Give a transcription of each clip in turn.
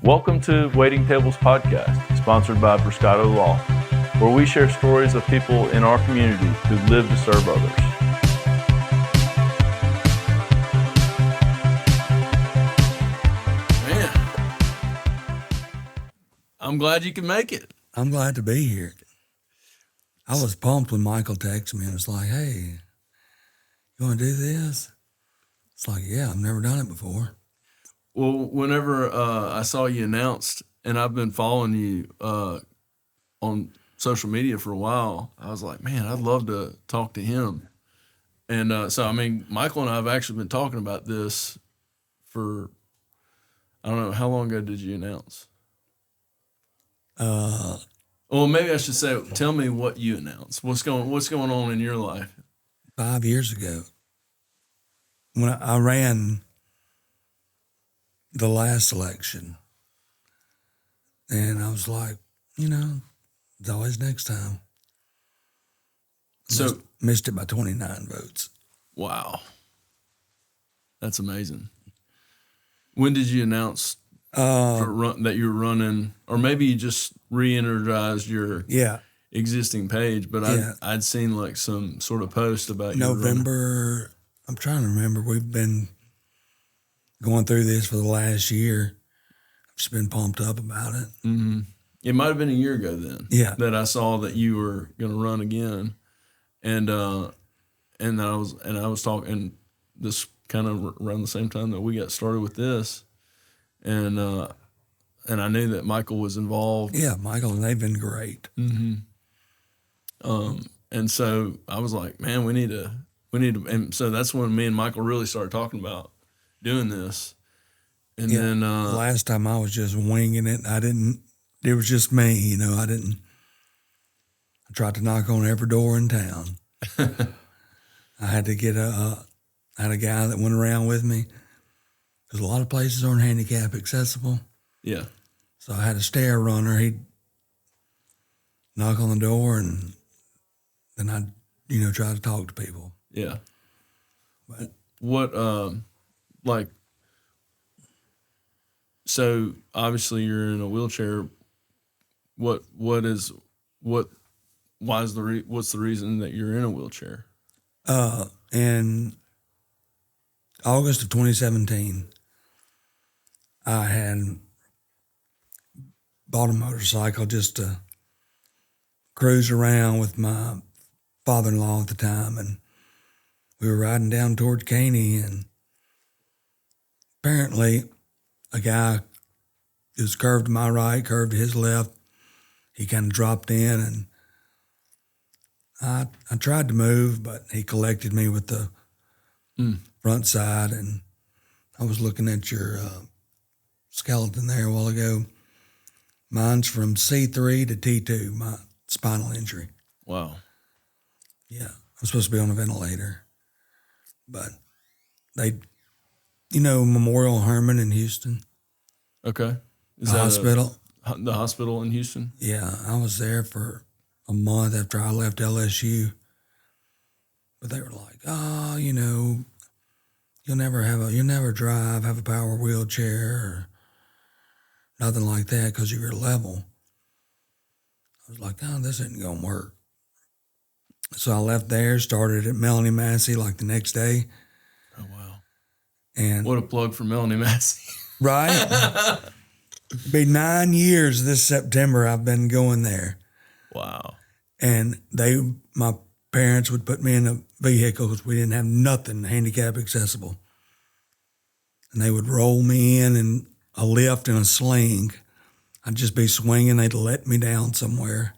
Welcome to Waiting Tables Podcast, sponsored by Bruscato Law, where we share stories of people in our community who live to serve others. Man, I'm glad you can make it. I'm glad to be here. I was pumped when Michael texted me and was like, hey, you want to do this? It's like, yeah, I've never done it before. Well, whenever I saw you announced, and I've been following you on social media for a while, I was like, man, I'd love to talk to him. And so, I mean, Michael and I have actually been talking about this for, I don't know, how long ago did you announce? Well, maybe I should say, tell me what you announced. What's going on in your life? 5 years ago, when I ran the last election, and I was like, it's always next time. So missed it by 29 votes. Wow, that's amazing. When did you announce that you were running, or maybe you just re-energized your existing page? But I'd seen like some sort of post about November. I'm trying to remember. We've been going through this for the last year. I've just been pumped up about it. Mm-hmm. It might have been a year ago then. Yeah. That I saw that you were going to run again, and I was talking this kind of around the same time that we got started with this, and I knew that Michael was involved. Yeah, Michael, and they've been great. Mm-hmm. And so I was like, man, we need to, and so that's when me and Michael really started talking about doing this. And then last time I was just winging it. It was just me, I tried to knock on every door in town. I had to get I had a guy that went around with me, because a lot of places aren't handicap accessible. Yeah. So I had a stair runner. He'd knock on the door, and then I'd, try to talk to people. Yeah. But what, so obviously you're in a wheelchair. What's the reason that you're in a wheelchair? In August of 2017, I had bought a motorcycle just to cruise around with my father-in-law at the time, and we were riding down towards Caney, and apparently a guy was curved to my right, curved to his left. He kind of dropped in, and I tried to move, but he collected me with the front side, and I was looking at your skeleton there a while ago. Mine's from C3 to T2, my spinal injury. Wow. Yeah, I'm supposed to be on a ventilator, but Memorial Hermann in Houston. Okay. Is the that hospital? The hospital in Houston? Yeah, I was there for a month after I left LSU. But they were like, you'll never have a power wheelchair or nothing like that because of your level. I was like, this isn't going to work. So I left there, started at Melanie Massey like the next day. Oh, wow. And what a plug for Melanie Massey. Right? It'll be 9 years this September I've been going there. Wow. And my parents would put me in a vehicle because we didn't have nothing handicap accessible. And they would roll me in a lift in a sling. I'd just be swinging. They'd let me down somewhere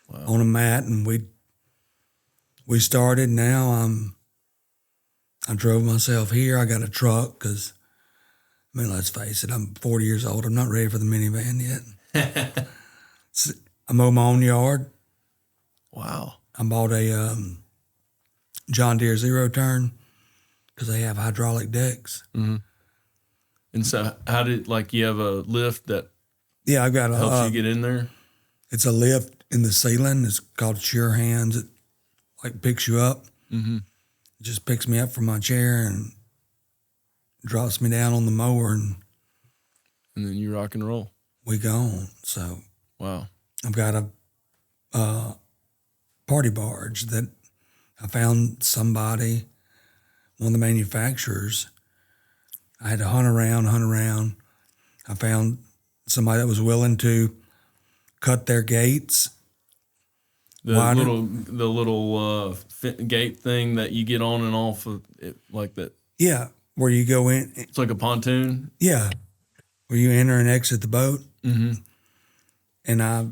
on a mat, and we started. Now I drove myself here. I got a truck because, let's face it, I'm 40 years old. I'm not ready for the minivan yet. I mow my own yard. Wow. I bought a John Deere zero turn because they have hydraulic decks. Mm-hmm. And so how did, you have a lift that I've got helps you get in there? It's a lift in the ceiling. It's called Sure Hands. It picks you up. Mm-hmm. It just picks me up from my chair and drops me down on the mower, and and then you rock and roll. we gone. So Wow. I've got a party barge that I found somebody, one of the manufacturers. I had to hunt around. I found somebody that was willing to cut their gates. The Wider. little gate thing that you get on and off of it, like that. Yeah, where you go in. It's like a pontoon. Yeah, where you enter and exit the boat. Mm-hmm. And I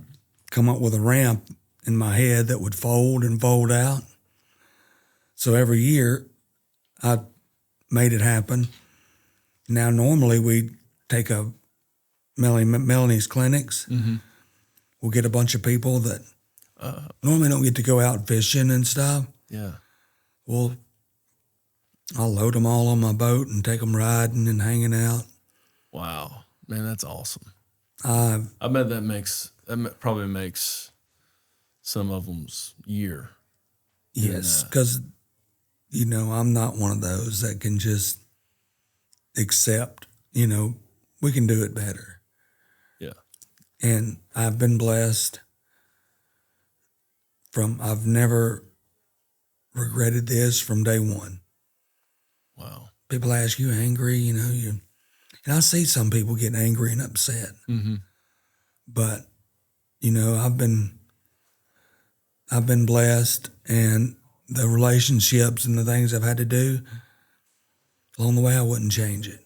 come up with a ramp in my head that would fold and fold out. So every year I made it happen. Now normally we take a Melanie's clinics. Mm-hmm. We'll get a bunch of people that normally don't get to go out fishing and stuff. Yeah. Well, I'll load them all on my boat and take them riding and hanging out. Wow, man, that's awesome. I bet probably makes some of them's year. Yes, because, I'm not one of those that can just accept, we can do it better. Yeah. And I've been blessed I've never regretted this from day one. Wow. People ask, you angry, and I see some people getting angry and upset. Mm-hmm. But, I've been blessed, and the relationships and the things I've had to do along the way, I wouldn't change it.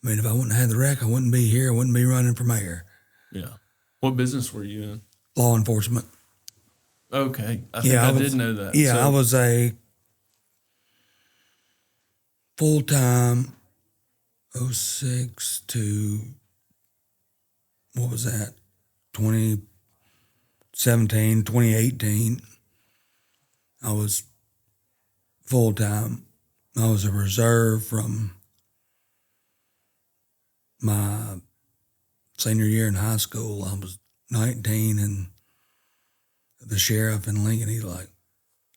I mean, if I wouldn't have had the wreck, I wouldn't be here. I wouldn't be running for mayor. Yeah. What business were you in? Law enforcement. Okay. I think I did know that. Yeah, So, I was a full-time 06 to, what was that, 2017, 2018. I was full-time. I was a reserve from my senior year in high school. I was 19, and the sheriff in Lincoln, he's like,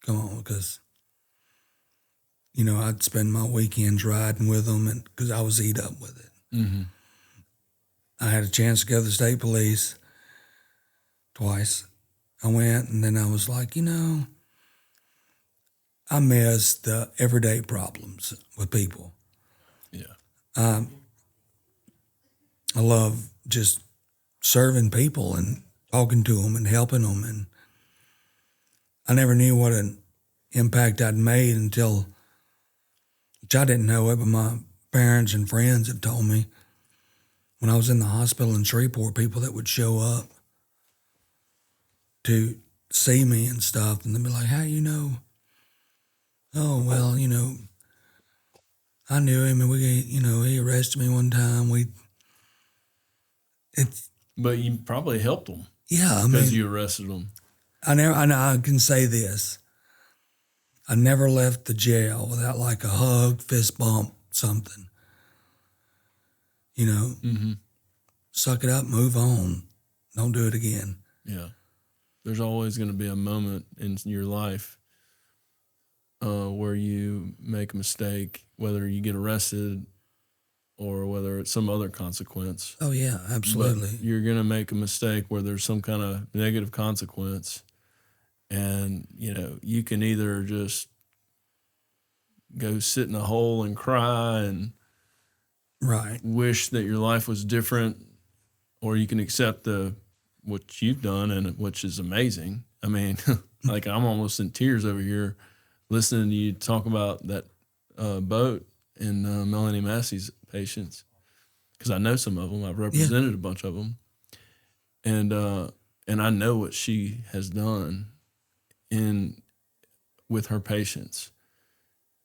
come on, because, I'd spend my weekends riding with them because I was eat up with it. mm-hmm. I had a chance to go to the state police twice. I went, and then I was like, I miss the everyday problems with people. Yeah. I love just serving people and talking to them and helping them. And I never knew what an impact I'd made until, which I didn't know it, but my parents and friends have told me when I was in the hospital in Shreveport, people that would show up to see me and stuff, and they'd be like, how you know? Oh, well, I knew him, and he arrested me one time. But you probably helped them Yeah, because you arrested them. I can say this. I never left the jail without like a hug, fist bump, something. Mm-hmm. Suck it up, move on. Don't do it again. Yeah. There's always going to be a moment in your life where you make a mistake, whether you get arrested or whether it's some other consequence. Oh, yeah, absolutely. But you're going to make a mistake where there's some kind of negative consequence. And, you can either just go sit in a hole and cry and Right. wish that your life was different, or you can accept what you've done, and which is amazing. I mean, like I'm almost in tears over here listening to you talk about that boat and Melanie Massey's patients, because I know some of them. I've represented a bunch of them, and I know what she has done with her patients.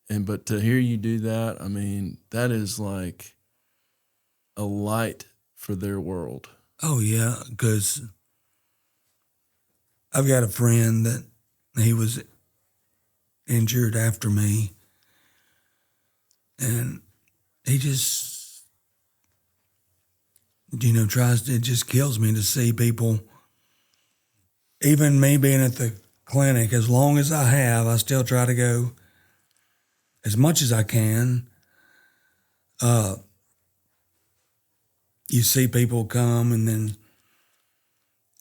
But to hear you do that, I mean, that is like a light for their world. Oh, yeah, because I've got a friend that he was injured after me, and he just, it just kills me to see people, even me being at the clinic, as long as I still try to go as much as I can. you see people come and then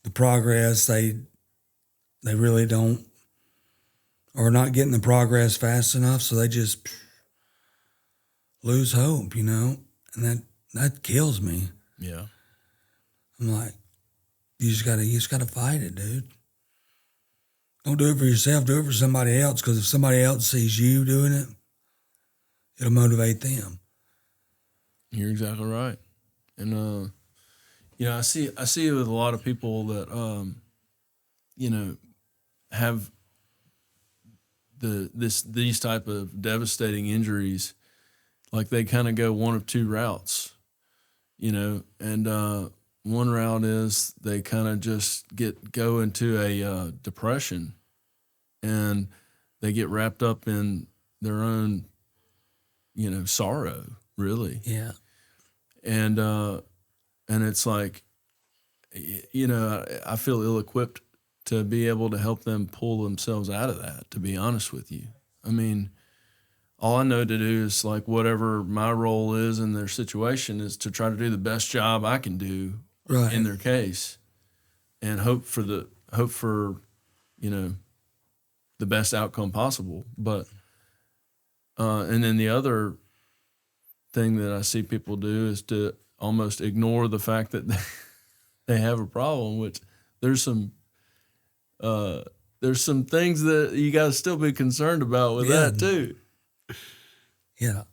the progress, they really don't, or not getting the progress fast enough, so they just lose hope, and that kills me. Yeah. I'm like, you just gotta fight it, dude. Don't do it for yourself, do it for somebody else, because if somebody else sees you doing it, it'll motivate them. You're exactly right. And I see it with a lot of people that have these type of devastating injuries. Like they kind of go one of two routes, and one route is they kind of just go into a depression, and they get wrapped up in their own, sorrow, really. Yeah. And it's like, I feel ill-equipped to be able to help them pull themselves out of that, to be honest with you. I mean, all I know to do is like whatever my role is in their situation is to try to do the best job I can do Right. in their case, and hope for the best outcome possible. But and then the other thing that I see people do is to almost ignore the fact that they have a problem, which there's some things that you got to still be concerned about with that too. Yeah.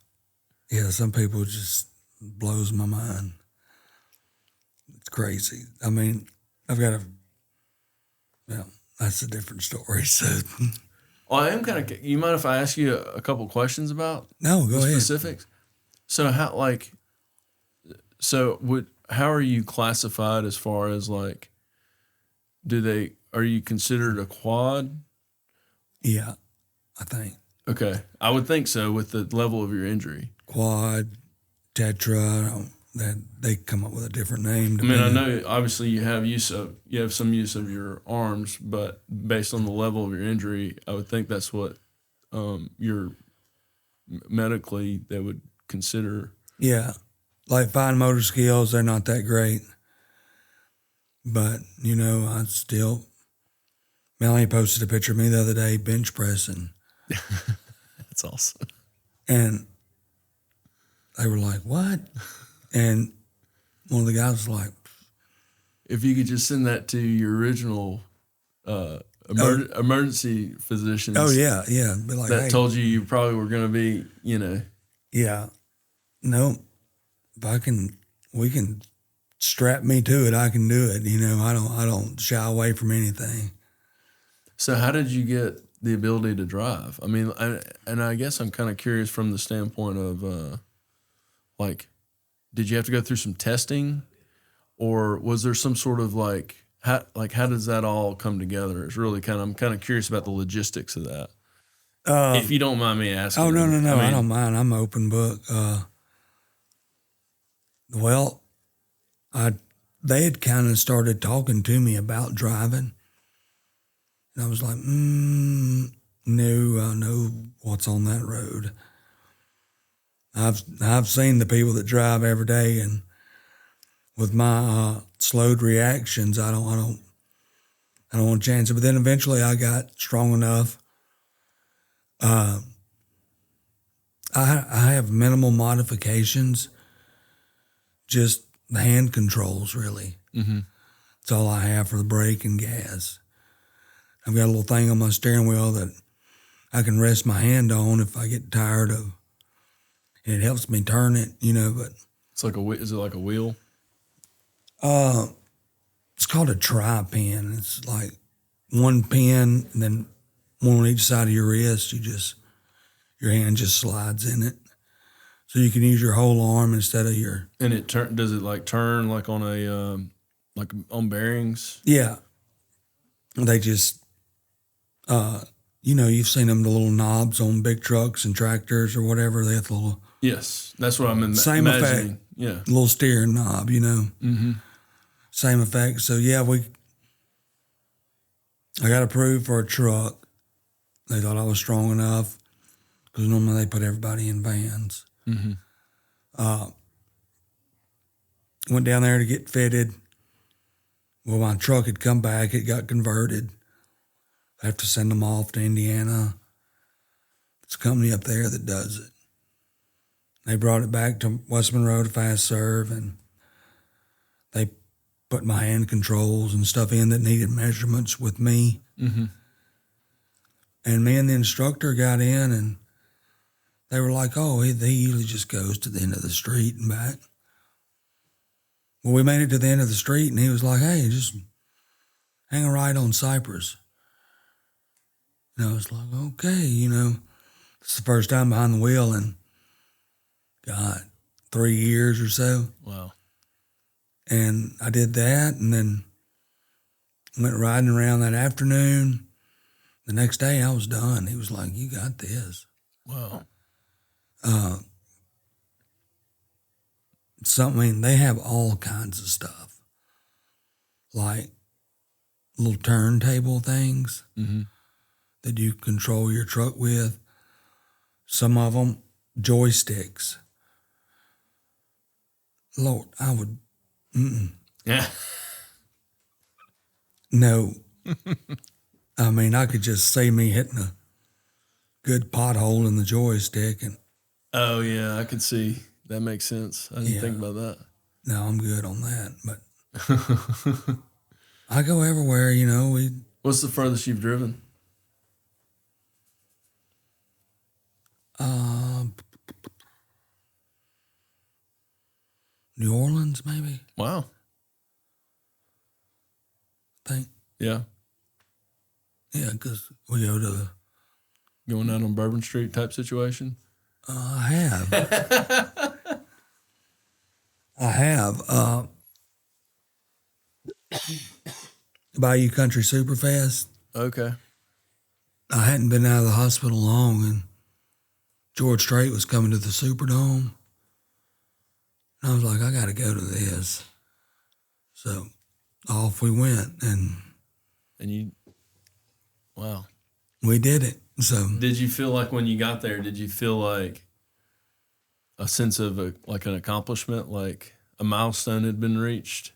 Yeah, some people just blows my mind. It's crazy. I mean, that's a different story. So, Well, I am kind of. You mind if I ask you a couple questions about no, go the ahead. specifics? So how are you classified as far as like, are you considered a quad? Yeah, I think. Okay. I would think so with the level of your injury. Quad, tetra, that they come up with a different name. I mean, I know obviously you have some use of your arms, but based on the level of your injury, I would think that's what you're medically they would consider. Yeah, like fine motor skills, they're not that great. But, I still, Melanie posted a picture of me the other day bench pressing. That's awesome. And they were like, what? And one of the guys was like, If you could just send that to your original emergency physicians. oh, yeah. Be like, That hey, told you probably were going to be, yeah, no, we can strap me to it. I can do it. I don't shy away from anything. So how did you get the ability to drive? I mean, I guess I'm kind of curious from the standpoint of, did you have to go through some testing, or was there some sort of how does that all come together? I'm kind of curious about the logistics of that. If you don't mind me asking. Oh, no, I don't mind. I'm open book. Well, they had kind of started talking to me about driving. And I was like, no, I know what's on that road. I've seen the people that drive every day, and with my slowed reactions, I don't want to chance it. But then eventually I got strong enough. I have minimal modifications, just the hand controls, really. Mm-hmm. That's all I have for the brake and gas. I've got a little thing on my steering wheel that I can rest my hand on if I get tired of, and it helps me turn it, but. It's is it like a wheel? It's called a tri-pin. It's like one pin and then one on each side of your wrist. Your hand just slides in it. So you can use your whole arm instead of your. And does it turn like on on bearings? Yeah. They just, you've seen them, the little knobs on big trucks and tractors or whatever. They have the little. Yes, that's what I'm same imagining. Effect. Yeah. Little steering knob, Mm-hmm. Same effect. So yeah, I got approved for a truck. They thought I was strong enough because normally they put everybody in vans. Mm-hmm. Went down there to get fitted. Well, my truck had come back. It got converted. I have to send them off to Indiana. It's a company up there that does it. They brought it back to West Monroe to Fast Serve, and they put my hand controls and stuff in that needed measurements with me. Mm-hmm. And me and the instructor got in, and they were like, oh, he usually just goes to the end of the street and back. Well, we made it to the end of the street, and he was like, hey, just hang a right on Cypress. And I was like, okay, it's the first time behind the wheel in, God, 3 years or so. Wow. And I did that, and then went riding around that afternoon. The next day, I was done. He was like, you got this. Wow. They have all kinds of stuff, like little turntable things that you control your truck with. Some of them, joysticks. Lord, I would, Yeah. no. I mean, I could just see me hitting a good pothole in the joystick, and Oh, yeah, I could see. That makes sense. I didn't think about that. no, I'm good on that. But I go everywhere, What's the furthest you've driven? New Orleans, maybe, Wow. I think. Yeah. Yeah, because we go to, Going out on Bourbon Street type situation? I have. I have. Bayou Country Superfest. Okay. I hadn't been out of the hospital long, and George Strait was coming to the Superdome. And I was like, I got to go to this. So off we went, and Wow. we did it. So Did you feel like when you got there, did you feel like a sense of an accomplishment, like a milestone had been reached?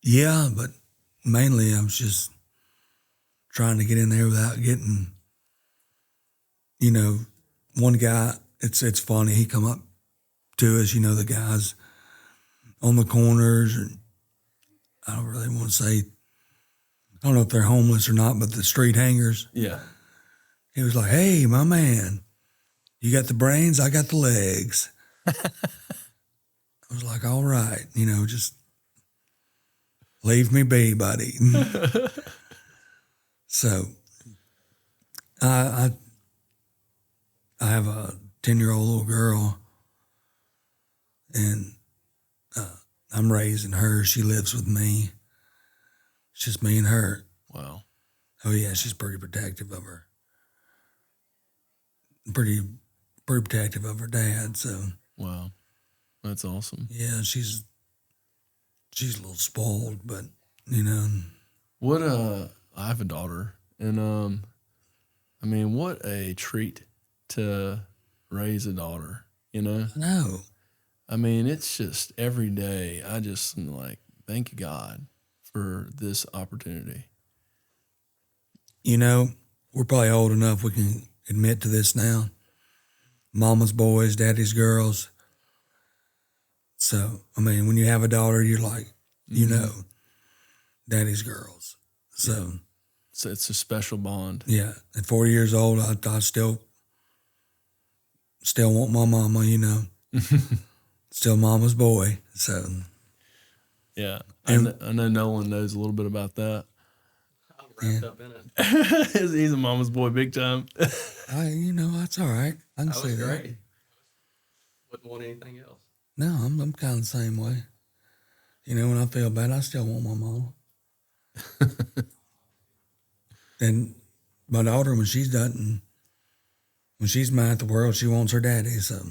yeah, but mainly I was just trying to get in there without getting, one guy, it's funny, he come up to us, the guys on the corners, and I don't really want to say, I don't know if they're homeless or not, but the street hangers. Yeah. He was like, hey, my man, you got the brains, I got the legs. I was like, all right, just leave me be, buddy. So I have a 10-year-old little girl, and I'm raising her. She lives with me. It's just me and her. Wow. Oh yeah, she's pretty protective of her. Pretty protective of her dad. So Wow. That's awesome. yeah, she's a little spoiled, but What I have a daughter, and what a treat to raise a daughter, no. It's just every day I just am like, thank you God for this opportunity. We're probably old enough we can admit to this now. Mama's boys, daddy's girls. So, when you have a daughter, you're like, daddy's girls. So, It's a special bond. yeah, at 40 years old, I still want my mama, still mama's boy. So, Yeah. And- I know Nolan knows a little bit about that. I'm wrapped up in it. He's a mama's boy big time. that's all right. I can That see was that. great. Wouldn't want anything else. No, I'm kind of the same way. When I feel bad, I still want my mama. And my daughter, when she's mad at the world, she wants her daddy. So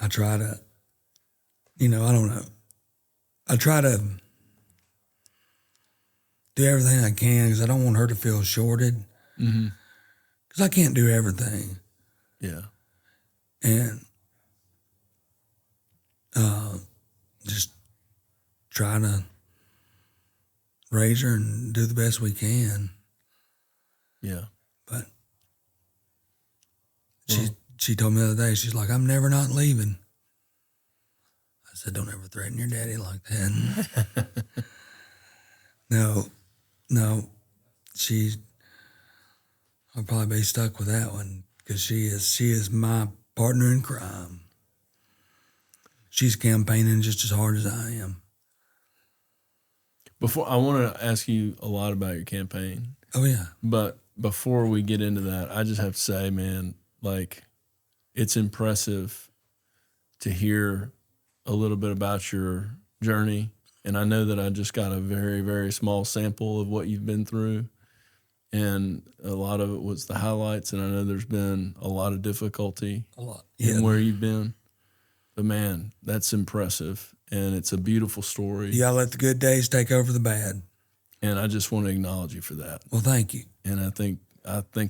I try to, I don't know. I try to do everything I can because I don't want her to feel shorted. Because I can't do everything. Yeah. And just try to raise her and do the best we can. Yeah. But she told me the other day, she's like, I'm never not leaving. I said, don't ever threaten your daddy like that. No, I'll probably be stuck with that one because she is my partner in crime. She's campaigning just as hard as I am. Before I want to ask you a lot about your campaign. Oh yeah. But before we get into that, I just have to say, man, like, it's impressive to hear a little bit about your journey. And I know that I just got a very, very small sample of what you've been through. And a lot of it was the highlights. And I know there's been a lot of difficulty A lot. in where you've been. But, man, that's impressive. And it's a beautiful story. You gotta let the good days take over the bad. And I just want to acknowledge you for that. Well, thank you. And I think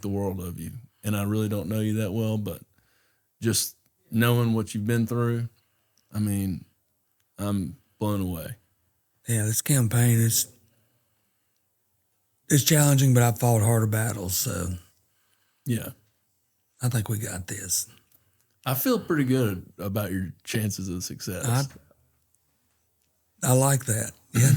the world of you. And I really don't know you that well, but just knowing what you've been through, I mean, I'm blown away. Yeah, this campaign is challenging, but I've fought harder battles, so Yeah. I think we got this. I feel pretty good about your chances of success. I like that. Yeah.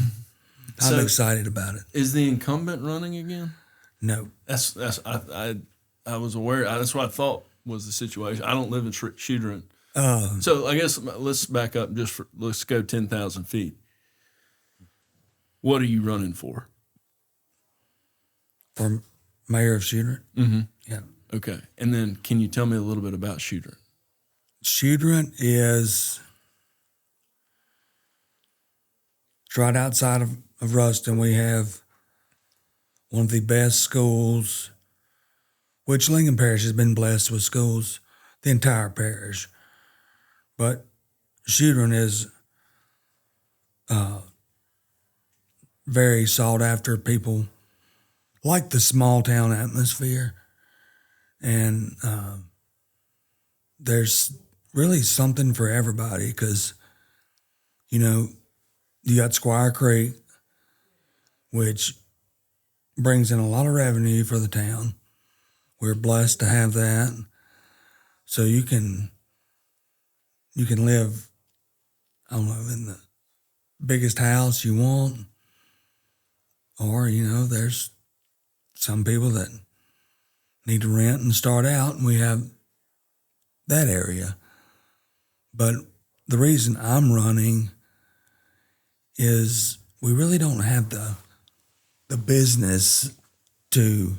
I'm So- excited about it. Is the incumbent running again? No. I was aware. That's what I thought was the situation. I don't live in Choudrant. Uh, So I guess let's back up let's go 10,000 feet. What are you running for? for Mayor of Choudrant. Mm-hmm. Yeah. Okay. And then can you tell me a little bit about Choudrant? Choudrant is right outside of Ruston. We have one of the best schools, which Lincoln Parish has been blessed with schools, the entire parish. But Choudrant is very sought after. People like the small town atmosphere. And there's really something for everybody because, you got Squire Creek, which brings in a lot of revenue for the town. We're blessed to have that. So you can live, I don't know, in the biggest house you want. Or, there's some people that need to rent and start out, and we have that area. But the reason I'm running is we really don't have the business to,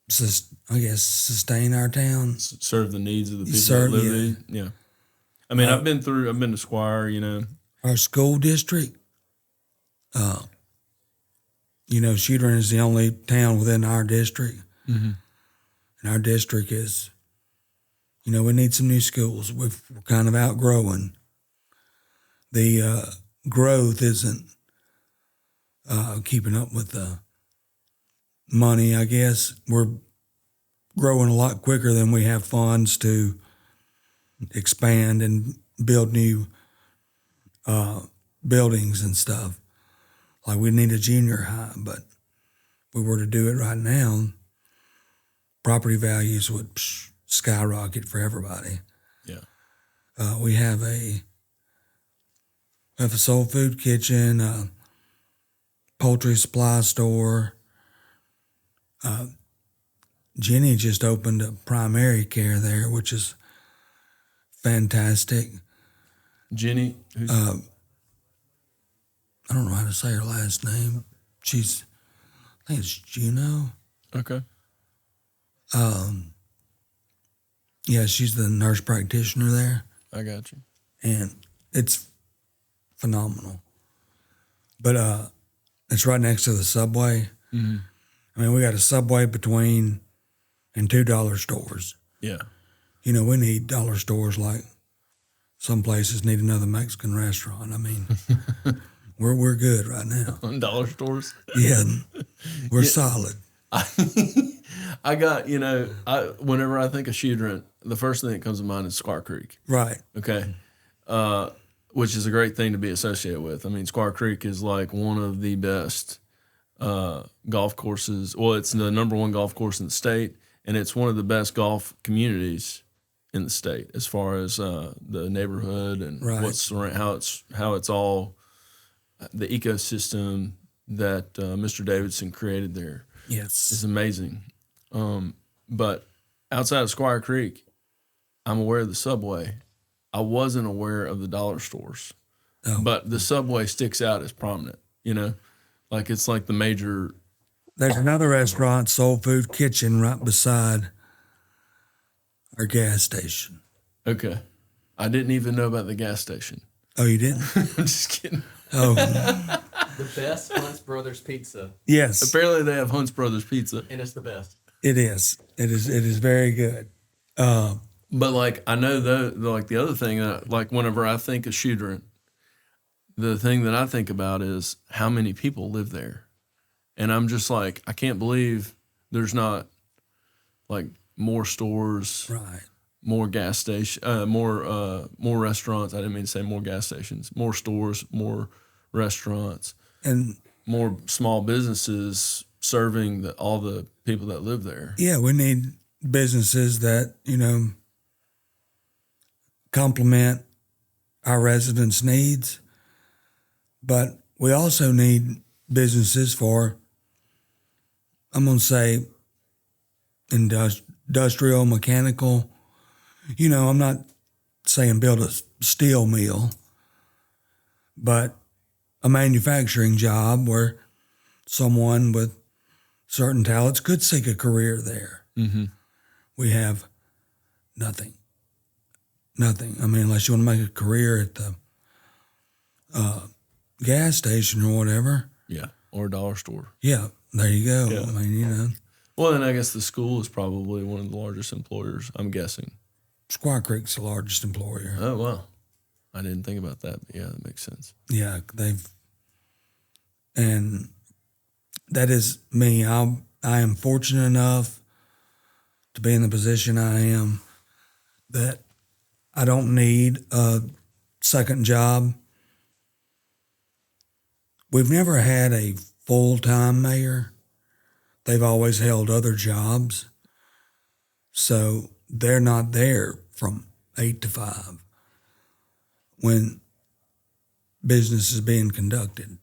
sustain our town. Serve the needs of the people that live there. Yeah. I mean, I've been to Squire, Our school district, Choudrant is the only town within our district. Mm-hmm. And our district is, we need some new schools. We're kind of outgrowing. The growth isn't keeping up with the money, I guess. We're growing a lot quicker than we have funds to expand and build new buildings and stuff. Like we need a junior high, but if we were to do it right now, property values would skyrocket for everybody. Yeah. We have a soul food kitchen, a poultry supply store. Jenny just opened a primary care there, which is fantastic. Jenny, who's I don't know how to say her last name. I think it's Juno. okay. Yeah, she's the nurse practitioner there, I got you. and it's phenomenal. But it's right next to the Subway. Mm-hmm. I mean, we got a Subway between and $2 stores. Yeah. We need dollar stores like some places need another Mexican restaurant. I mean, we're good right now. Dollar stores. Yeah, we're solid. I got, whenever I think of Choudrant, the first thing that comes to mind is Squaw Creek. Right. Okay. Which is a great thing to be associated with. I mean, Squaw Creek is like one of the best golf courses. Well, it's the number one golf course in the state, and it's one of the best golf communities in the state as far as the neighborhood and Right. what's around, how it's all the ecosystem that Mr. Davidson created there. Yes. It's amazing. But outside of Squire Creek, I'm aware of the Subway. I wasn't aware of the dollar stores. Oh. But the Subway sticks out as prominent, Like it's like the major. There's another restaurant, Soul Food Kitchen, right beside our gas station. Okay. I didn't even know about the gas station. Oh, you didn't? I'm just kidding. Oh, The best Hunt's Brothers pizza, yes. Apparently they have Hunt's Brothers Pizza. and it's the best. It is. It is very good. But like I know the other thing that like whenever I think of Choudrant, the thing that I think about is how many people live there. And I'm just like, I can't believe there's not like more stores, Right. more gas station, more restaurants. I didn't mean to say more gas stations, more stores, more restaurants, And more small businesses serving all the people that live there. yeah, we need businesses that, complement our residents' needs. But we also need businesses for, I'm going to say, industrial, mechanical. I'm not saying build a steel mill, but a manufacturing job where someone with certain talents could seek a career there. Mm-hmm. We have nothing. Nothing. I mean, unless you want to make a career at the gas station or whatever. Yeah, or a dollar store. Yeah, there you go. Yeah. I mean, Well, then I guess the school is probably one of the largest employers, I'm guessing. Squaw Creek's the largest employer. Oh, wow. I didn't think about that. But yeah, that makes sense. Yeah, and that is me. I am fortunate enough to be in the position I am that I don't need a second job. We've never had a full-time mayor. They've always held other jobs. So they're not there from 8 to 5 when business is being conducted.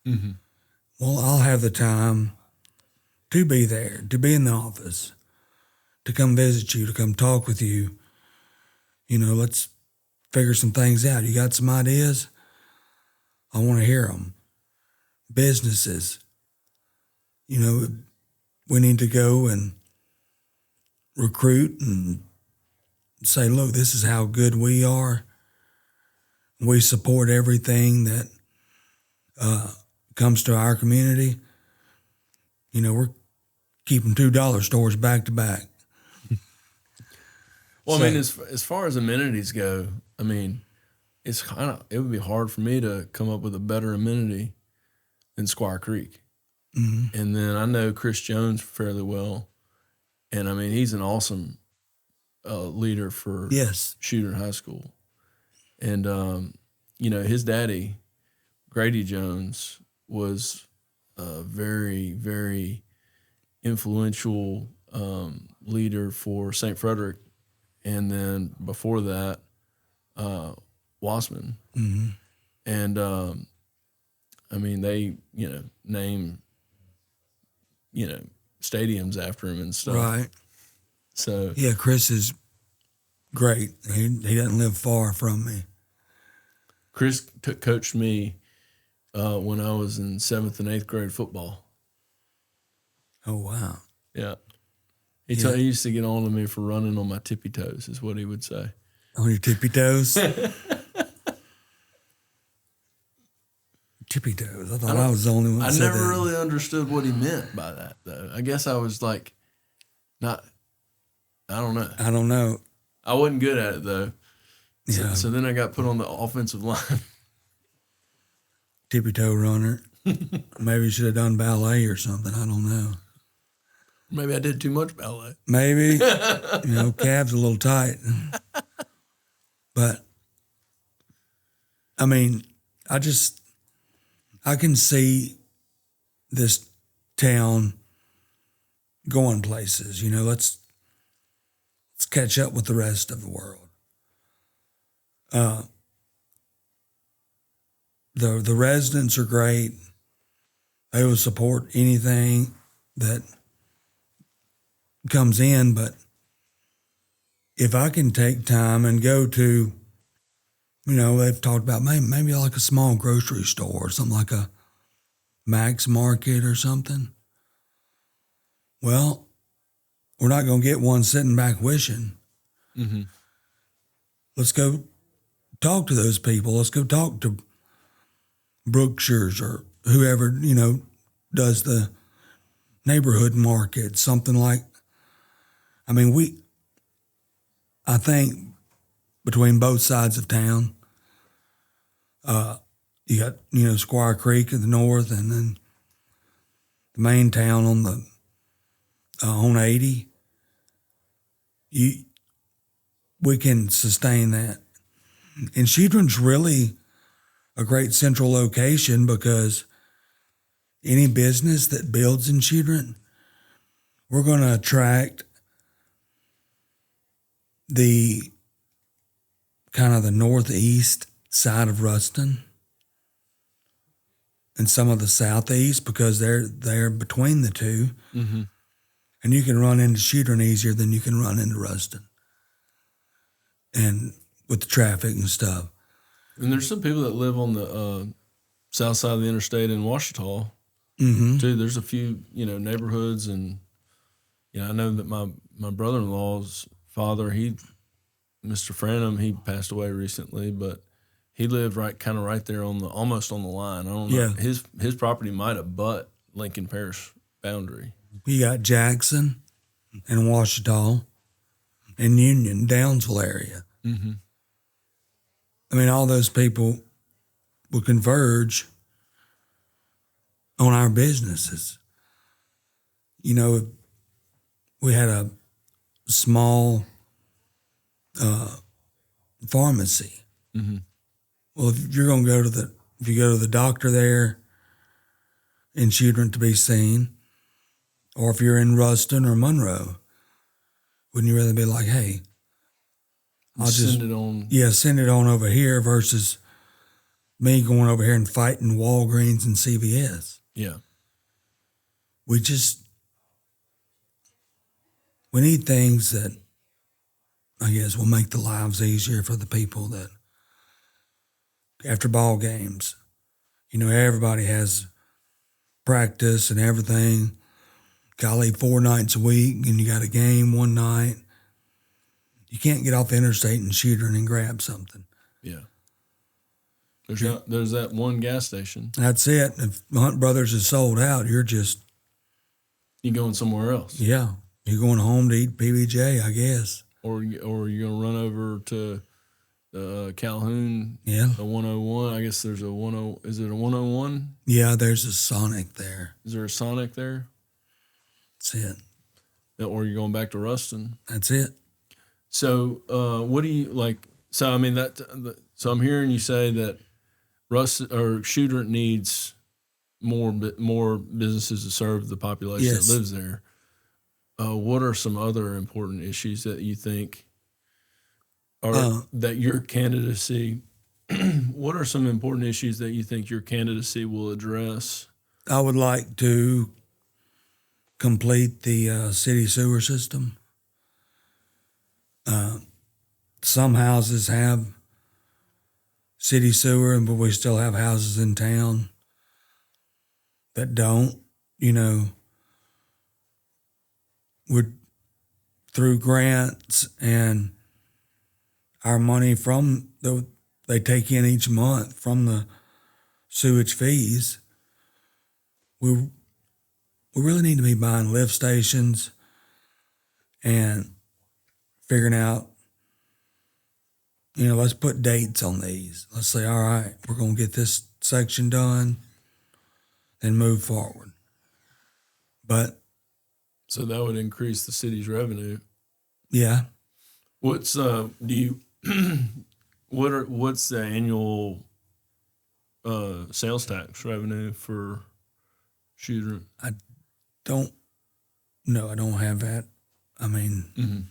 Mm-hmm. Well, I'll have the time to be there, to be in the office, to come visit you, to come talk with you. Let's figure some things out. You got some ideas? I want to hear them. Businesses, we need to go and recruit and say, look, this is how good we are. We support everything that comes to our community. We're keeping $2 stores back to back. Well, So- I mean, as far as amenities go, I mean, it would be hard for me to come up with a better amenity than Squire Creek. Mm-hmm. And then I know Chris Jones fairly well. And I mean, he's an awesome leader for Yes. Choudrant High School. And, his daddy, Grady Jones, was a very, very influential leader for St. Frederick. And then before that, Wassman. Mm-hmm. And, they, name, stadiums after him and stuff. Right. So, Yeah, Chris is great. He doesn't live far from me. Chris coached me when I was in 7th and 8th grade football. Oh, wow. Yeah. He used to get on to me for running on my tippy toes, is what he would say. On your tippy toes? Tippy toes. I thought I was the only one that I said never that. really understood what he meant by that, though. I guess I was like, I don't know. I don't know. I wasn't good at it, though. Yeah. So then I got put on the offensive line. Tippy toe runner. Maybe you should have done ballet or something. I don't know. Maybe I did too much ballet. Maybe, calves a little tight. But, I mean, I can see this town going places. Let's catch up with the rest of the world. The residents are great. They will support anything that comes in, but if I can take time and go to, they've talked about maybe like a small grocery store or something like a Max Market or something. Well, we're not going to get one sitting back wishing. Mm-hmm. Let's go talk to those people. Let's go talk to Brookshire's or whoever, does the neighborhood market, something like, I think between both sides of town, you got, Squire Creek in the north and then the main town on 80. We can sustain that. And Choudrant's really a great central location because any business that builds in Choudrant, we're going to attract the kind of the northeast side of Ruston and some of the southeast because they're between the two. Mm-hmm. And you can run into Choudrant easier than you can run into Ruston. And with the traffic and stuff. And there's some people that live on the south side of the interstate in Ouachita, too. There's a few, neighborhoods. And, I know that my brother-in-law's father, Mr. Franham, he passed away recently, but he lived right there almost on the line. I don't know. Yeah. His property might have butt Lincoln Parish boundary. You got Jackson and Ouachita and Union, Downsville area. Mm-hmm. All those people will converge on our businesses. We had a small pharmacy. Mm-hmm. Well, if you go to the doctor there in Choudrant to be seen, or if you're in Ruston or Monroe, wouldn't you rather be like, hey, I'll send it on. Yeah, send it on over here versus me going over here and fighting Walgreens and CVS. Yeah. We need things that I guess will make the lives easier for the people that after ball games, everybody has practice and everything. Golly, 4 nights a week and you got a game one night. You can't get off the interstate and Choudrant and grab something. Yeah. There's that one gas station. That's it. If Hunt Brothers is sold out, you're going somewhere else. Yeah. You're going home to eat PBJ, I guess. Or you're going to run over to Calhoun, Yeah. the 101. I guess there's is it a 101? Yeah, there's a Sonic there. Is there a Sonic there? That's it. Or you're going back to Ruston? That's it. So, what do you like? So, so I'm hearing you say that Choudrant needs more businesses to serve the population Yes. that lives there. What are some other important issues that you think are that your candidacy? What are some important issues that you think your candidacy will address? I would like to complete the city sewer system. Some houses have city sewer, but we still have houses in town that don't. We're through grants and our money they take in each month from the sewage fees. We really need to be buying lift stations and figuring out, let's put dates on these. Let's say, all right, we're going to get this section done and move forward. But So that would increase the city's revenue. Yeah. What's what's the annual sales tax revenue for Choudrant? I don't have that. I mean,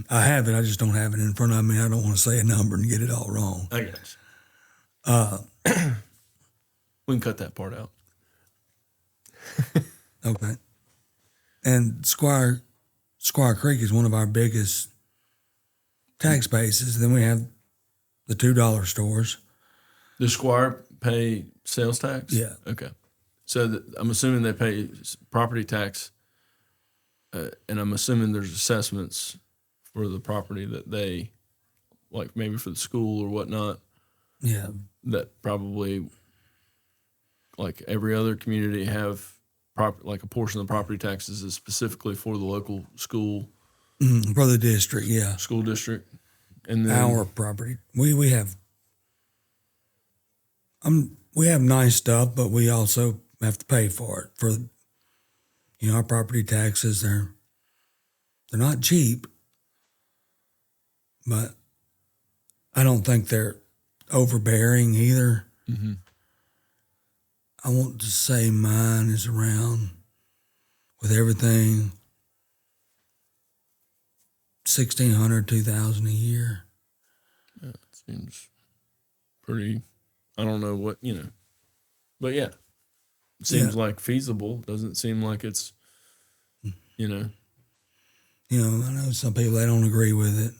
I have it. I just don't have it in front of me. I don't want to say a number and get it all wrong. I got we can cut that part out. Okay. And Squire Creek is one of our biggest tax bases. Then we have the $2 stores. Does Squire pay sales tax? Yeah. Okay. So I'm assuming they pay property tax, and I'm assuming there's assessments for the property that they, like maybe for the school or whatnot, Yeah. that probably, like every other community, have like a portion of the property taxes is specifically for the local school For the district, yeah. school district, and then Our property. We have nice stuff, but we also have to pay for it. For our property taxes, they're not cheap, but I don't think they're overbearing either. Mm-hmm. I want to say mine is around, with everything, $1,600, $2,000 a year. Yeah, it seems pretty. I don't know what but yeah, it seems like feasible. Doesn't seem like it's I know some people, they don't agree with it.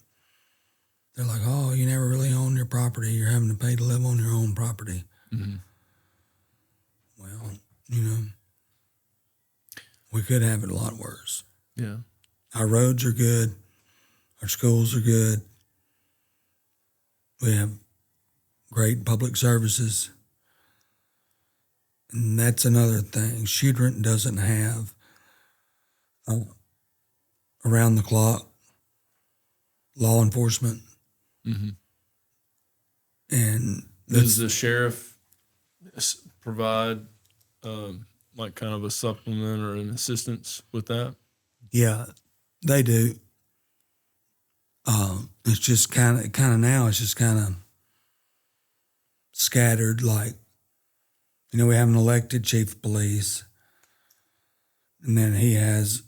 They're like, "Oh, you never really own your property. You're having to pay to live on your own property." Mm-hmm. Well, we could have it a lot worse. Yeah. Our roads are good. Our schools are good. We have great public services. And that's another thing. Choudrant doesn't have around-the-clock law enforcement. Mm-hmm. And Does the sheriff provide like kind of a supplement or an assistance with that? yeah, they do. It's just kind of now. It's just kind of scattered. Like, we have an elected chief of police, and then he has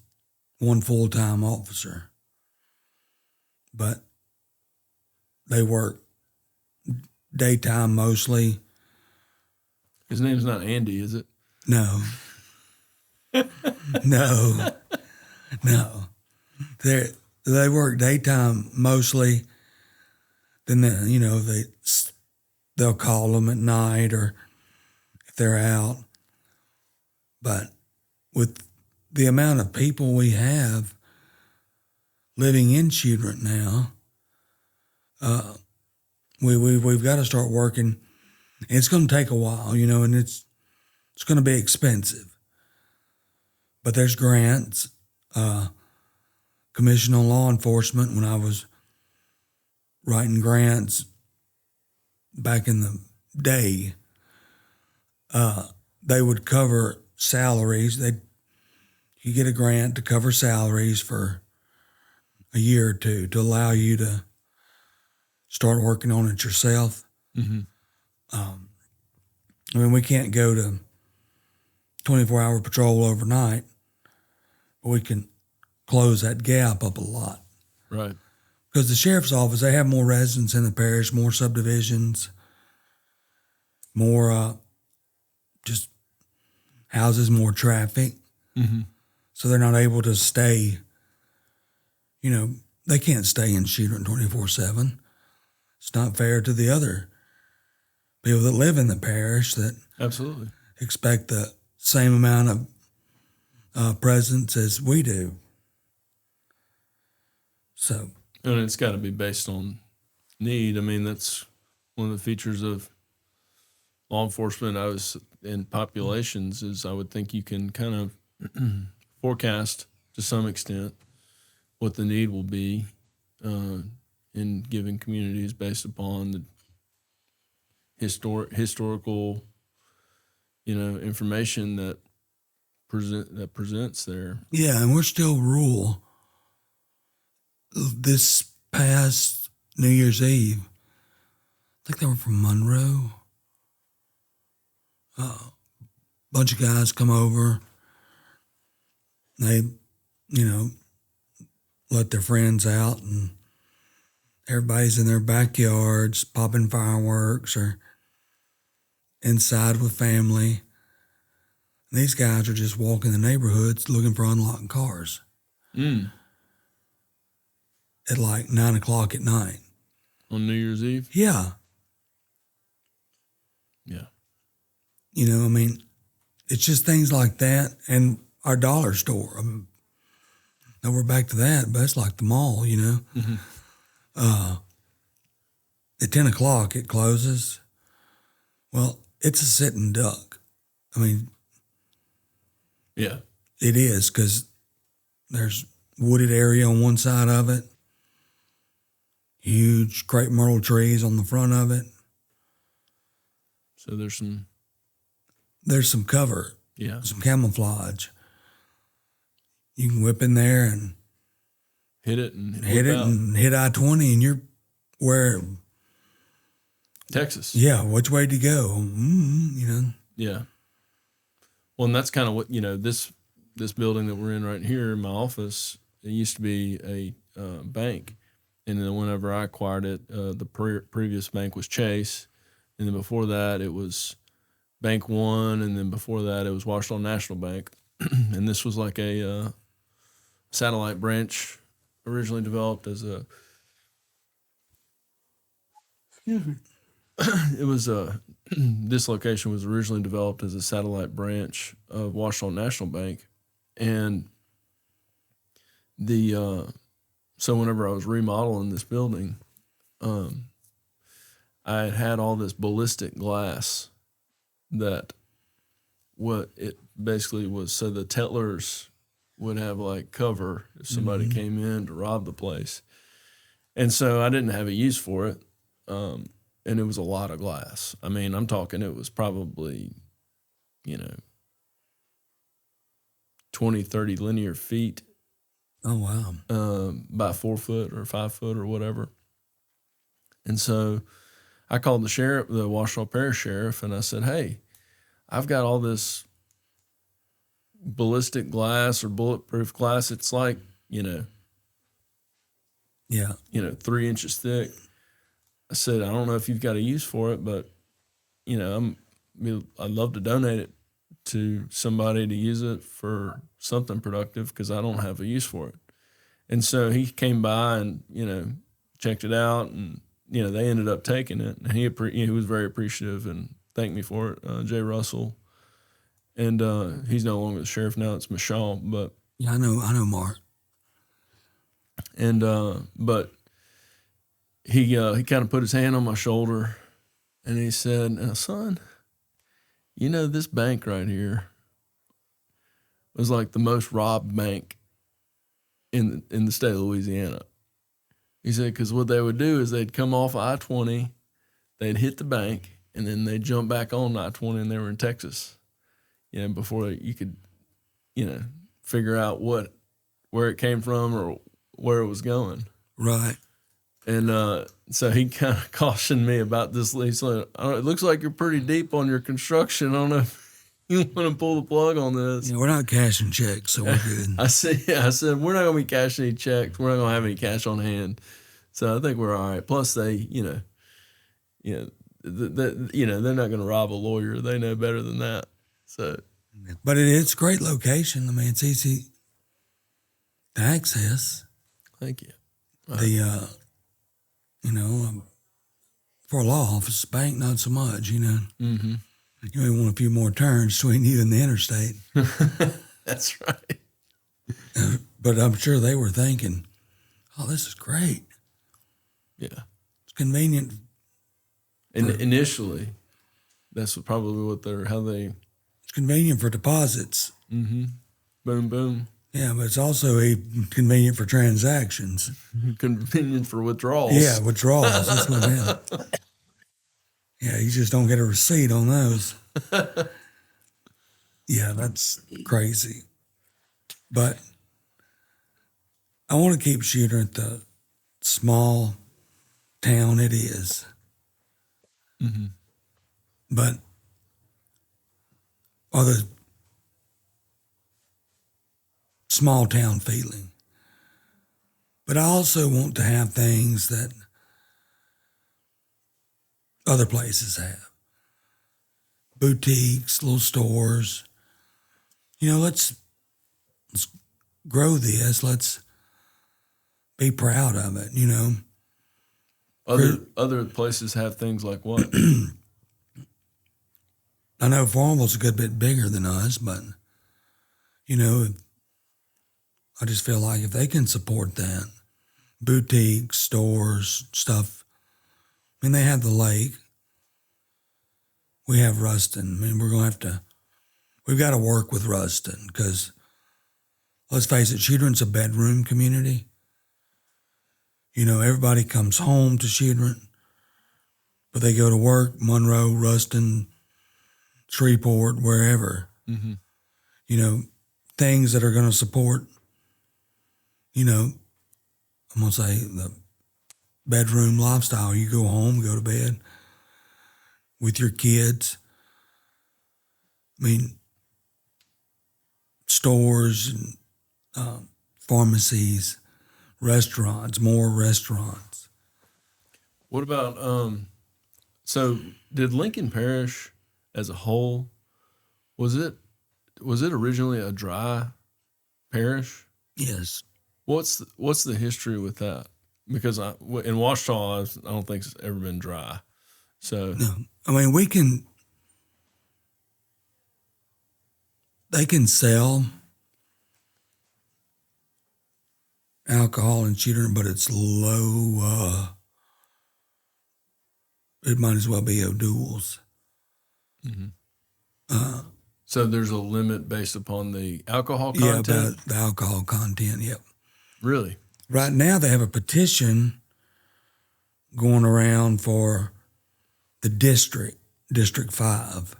one full-time officer. But they work daytime mostly. His name's not Andy, is it? No. No. They work daytime mostly. Then they'll call them at night or if they're out. But with the amount of people we have living in Choudrant now, we've got to start working. It's going to take a while, and it's going to be expensive. But there's grants. Commission on Law Enforcement, when I was writing grants back in the day, they would cover salaries. You get a grant to cover salaries for a year or two to allow you to start working on it yourself. Mm-hmm. We can't go to 24-hour patrol overnight, but we can close that gap up a lot. Right. Because the sheriff's office, they have more residents in the parish, more subdivisions, more just houses, more traffic. Mm-hmm. So they're not able to stay, they can't stay in Choudrant 24/7. It's not fair to the other people that live in the parish that Absolutely expect the same amount of presence as we do. So, and it's got to be based on need. I mean, that's one of the features of law enforcement. In populations is I would think you can kind of forecast to some extent what the need will be in given communities based upon the historical, information that presents there. Yeah, and we're still rural. This past New Year's Eve, I think they were from Monroe. Bunch of guys come over. They, let their friends out, and everybody's in their backyards popping fireworks or inside with family. And these guys are just walking the neighborhoods looking for unlocked cars. At like 9 o'clock at night. On New Year's Eve? Yeah. Yeah. It's just things like that. And our dollar store. Now we're back to that, but it's like the mall, Mm-hmm. At 10 o'clock it closes. Well, it's a sitting duck. Yeah. It is, because there's wooded area on one side of it. Huge crepe myrtle trees on the front of it. So there's some cover, yeah, some camouflage. You can whip in there and hit it and hit it out. and hit I-20, and you're where? Texas. Yeah, which way to go? Yeah. Well, and that's kind of what, this building that we're in right here, my office, it used to be a bank. And then whenever I acquired it, the previous bank was Chase. And then before that, it was Bank One. And then before that, it was Washington National Bank. And this was like a satellite branch, originally developed as a... Excuse me. It was this location was originally developed as a satellite branch of Washington National Bank. And so whenever I was remodeling this building, I had all this ballistic glass that what it basically was, so the tellers would have like cover if somebody came in to rob the place. And so I didn't have a use for it. And it was a lot of glass. I'm talking it was probably, 20, 30 linear feet. Oh, wow. By 4 foot or 5 foot or whatever. And so I called the Washoe Parish Sheriff, and I said, hey, I've got all this ballistic glass or bulletproof glass. It's like, Yeah. 3 inches thick. I said, I don't know if you've got a use for it, but, I'd love to donate it to somebody to use it for something productive because I don't have a use for it. And so he came by and, checked it out, and, they ended up taking it. And he was very appreciative and thanked me for it, Jay Russell. And he's no longer the sheriff now, it's Michelle, but... Yeah, I know Mark. And, but he kind of put his hand on my shoulder, and he said, now, son, this bank right here was like the most robbed bank in the state of Louisiana. He said, because what they would do is they'd come off I-20, they'd hit the bank, and then they'd jump back on I-20, and they were in Texas. Before you could, figure out where it came from or where it was going. Right. And so he kind of cautioned me about this. He said, it looks like you're pretty deep on your construction. I don't know if you want to pull the plug on this. Yeah, we're not cashing checks, so we're good. I said, we're not going to be cashing any checks. We're not going to have any cash on hand. So I think we're all right. Plus they, they're not going to rob a lawyer. They know better than that. So, but it's a great location. It's easy to access. Thank you. The, for a law office, bank, not so much, Mm-hmm. You may want a few more turns between you and the interstate. That's right. But I'm sure they were thinking, oh, this is great. Yeah. It's convenient. And initially, that's probably It's convenient for deposits. Mm-hmm. Boom, boom. Yeah, but it's also convenient for transactions. Convenient for withdrawals. Yeah, withdrawals. That's what it is. Yeah, you just don't get a receipt on those. Yeah, that's crazy. But I want to keep Choudrant the small town it is. But or the small town feeling. But I also want to have things that other places have. Boutiques, little stores. You know, let's grow this. Let's be proud of it, you know. Other places have things like what? I know Farmville's a good bit bigger than us, but, you know, I just feel like if they can support that, boutiques, stores, stuff. I mean, they have the lake. We have Ruston. I mean, we've got to work with Ruston because, let's face it, Choudrant's a bedroom community. You know, everybody comes home to Choudrant, but they go to work, Monroe, Ruston, Shreveport, wherever. You know, things that are going to support, you know, I'm going to say the bedroom lifestyle. You go home, go to bed with your kids. I mean, stores and pharmacies, restaurants, more restaurants. What about so did Lincoln Parish as a whole, was it originally a dry parish? Yes. What's the history with that? Because in Washita, I don't think it's ever been dry. So No. I mean, they can sell alcohol in Choudrant, but it's low. It might as well be O'Doul's. so there's a limit based upon the alcohol Yeah, content? about the alcohol content, yep. Really? Right now, they have a petition going around for the District 5,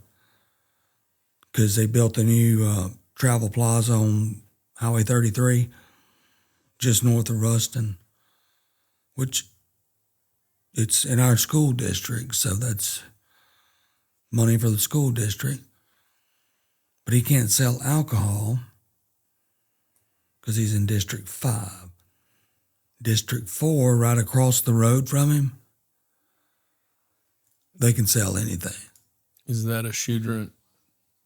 because they built a new travel plaza on Highway 33, just north of Ruston, which it's in our school district, so that's money for the school district. But he can't sell alcohol because he's in District 5. District 4, right across the road from him, they can sell anything. Is that a Choudrant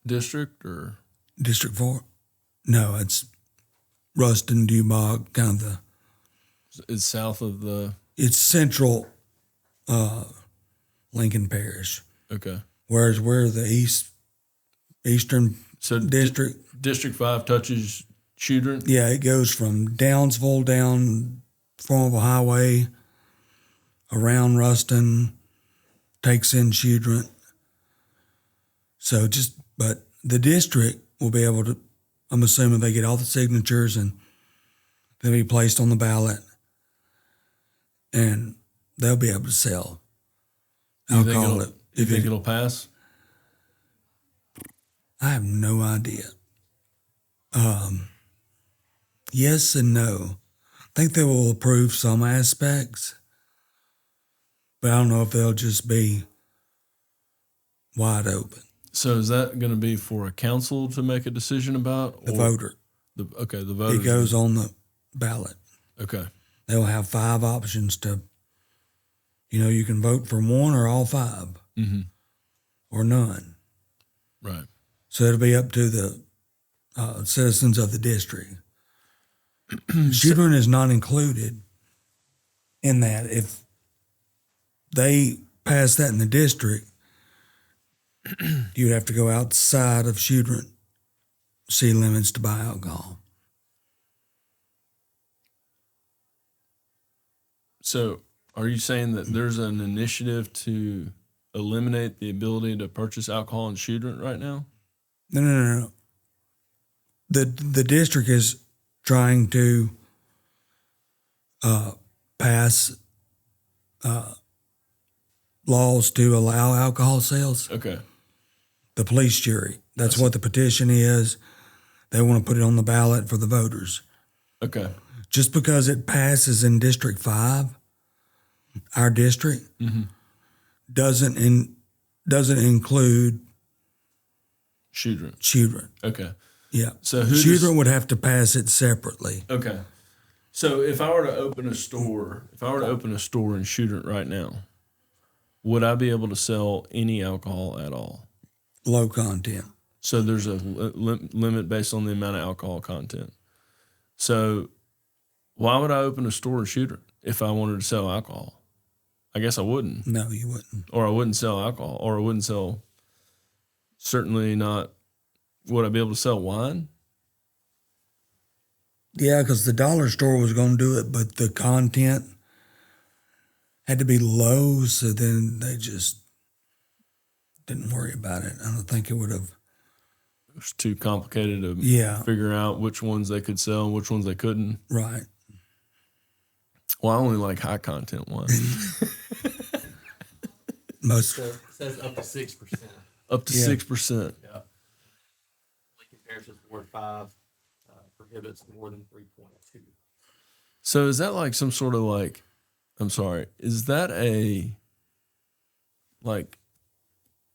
district or? District 4? No, it's Ruston, Dubog, kind of It's south of the. it's central Lincoln Parish. Okay. Whereas we're the eastern So district. District 5 touches Choudrant? Yeah, it goes from Downsville down Farmville Highway, around Ruston, takes in Choudrant. So but the district will be able to, I'm assuming they get all the signatures and they'll be placed on the ballot and they'll be able to sell alcohol. You think it'll pass? I have no idea. Yes and no. I think they will approve some aspects, but I don't know if they'll just be wide open. So is that going to be for a council to make a decision about? The voter. The voters. It goes on the ballot. Okay. They'll have 5 options to, you can vote for one or all 5 or none. Right. So it'll be up to the citizens of the district. Choudrant is not included in that. If they pass that in the district, you'd have to go outside of Choudrant city limits to buy alcohol. So are you saying that there's an initiative to eliminate the ability to purchase alcohol in Choudrant right now? No. The district is trying to pass laws to allow alcohol sales. Okay. The police jury That's what the petition is. They want to put it on the ballot for the voters. Okay. Just because it passes in District 5, our district, doesn't include Choudrant. Choudrant. Okay. Yeah. So Choudrant would have to pass it separately. Okay. So if I were to open a store, in Choudrant right now, would I be able to sell any alcohol at all? Low content. So there's a limit based on the amount of alcohol content. So why would I open a store in Choudrant if I wanted to sell alcohol? I guess I wouldn't. No, you wouldn't. Or I wouldn't sell alcohol. Or I wouldn't sell, certainly not, would I be able to sell wine? Yeah, because the dollar store was going to do it, but the content had to be low, so then they just didn't worry about it. I don't think it would have. It was too complicated to figure out which ones they could sell and which ones they couldn't. Right. Well, I only like high content wine. Most. So it says up to 6%. Up to 6%. Yeah. Lincoln Parish's Ward 5 prohibits more than 3.2. So is that like some sort of like, I'm sorry, is that a, like,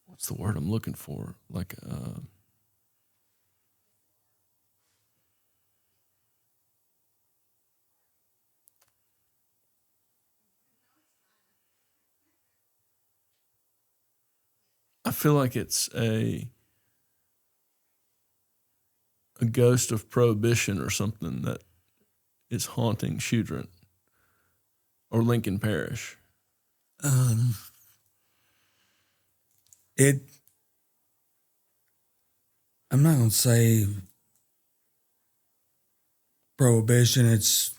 what's the word I'm looking for? Like, I feel like it's a ghost of prohibition or something that is haunting Choudrant or Lincoln Parish. I'm not going to say prohibition. It's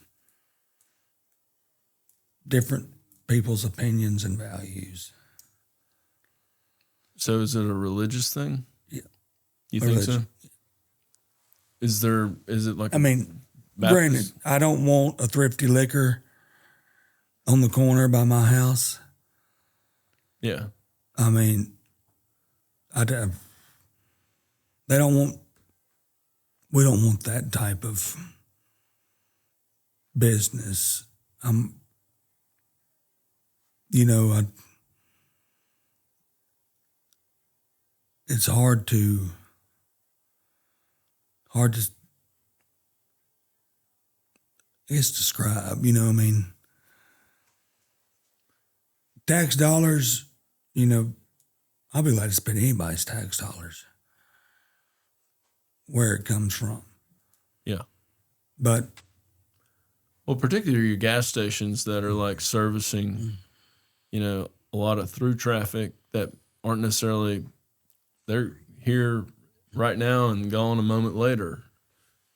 different people's opinions and values. So is it a religious thing? Yeah. You think so? Religion. Is it like I mean, Baptist? granted, I don't want a thrifty liquor on the corner by my house. Yeah. I mean, we don't want that type of business. It's hard to describe, I mean, tax dollars, I'll be glad to spend anybody's tax dollars where it comes from. Yeah. But Well, particularly your gas stations that are like servicing, a lot of through traffic that aren't necessarily, they're here right now and gone a moment later,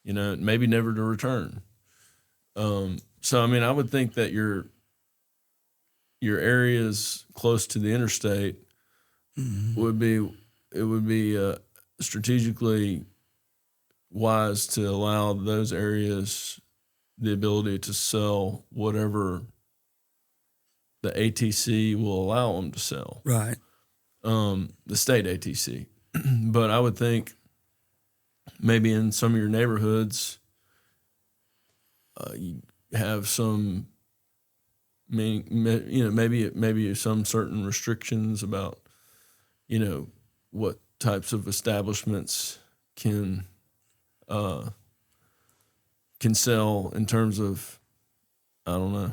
maybe never to return. So, I mean, I would think that your areas close to the interstate would be strategically wise to allow those areas the ability to sell whatever the ATC will allow them to sell. right, The state ATC. But I would think maybe in some of your neighborhoods, you have some, maybe some certain restrictions about, what types of establishments can sell in terms of, I don't know.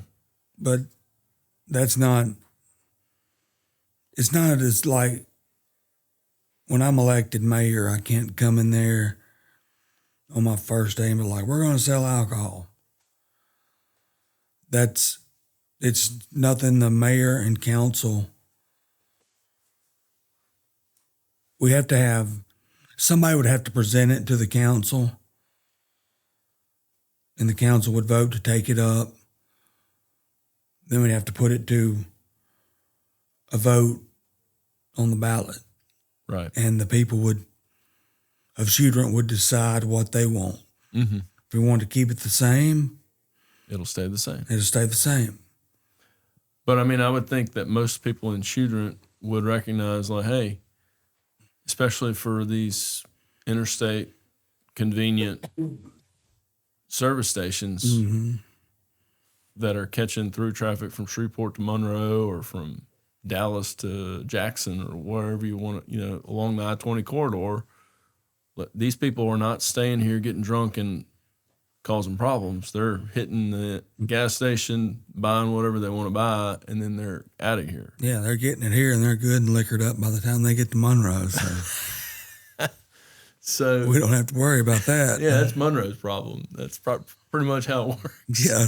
but it's not as like when I'm elected mayor, I can't come in there on my first day and be like, we're going to sell alcohol. It's nothing the mayor and council, somebody would have to present it to the council, and the council would vote to take it up. Then we'd have to put it to a vote on the ballot. Right. And the people of Choudrant would decide what they want. Mm-hmm. If we want to keep it the same, It'll stay the same. it'll stay the same. But I mean, I would think that most people in Choudrant would recognize, like, hey, especially for these interstate convenient service stations that are catching through traffic from Shreveport to Monroe or from Dallas to Jackson or wherever you want to, along the I-20 corridor. These people are not staying here getting drunk and causing problems. They're hitting the gas station, buying whatever they want to buy, and then they're out of here. Yeah, they're getting it here, and they're good and liquored up by the time they get to Monroe. So, So we don't have to worry about that. yeah, that's Monroe's problem. That's pretty much how it works. Yeah.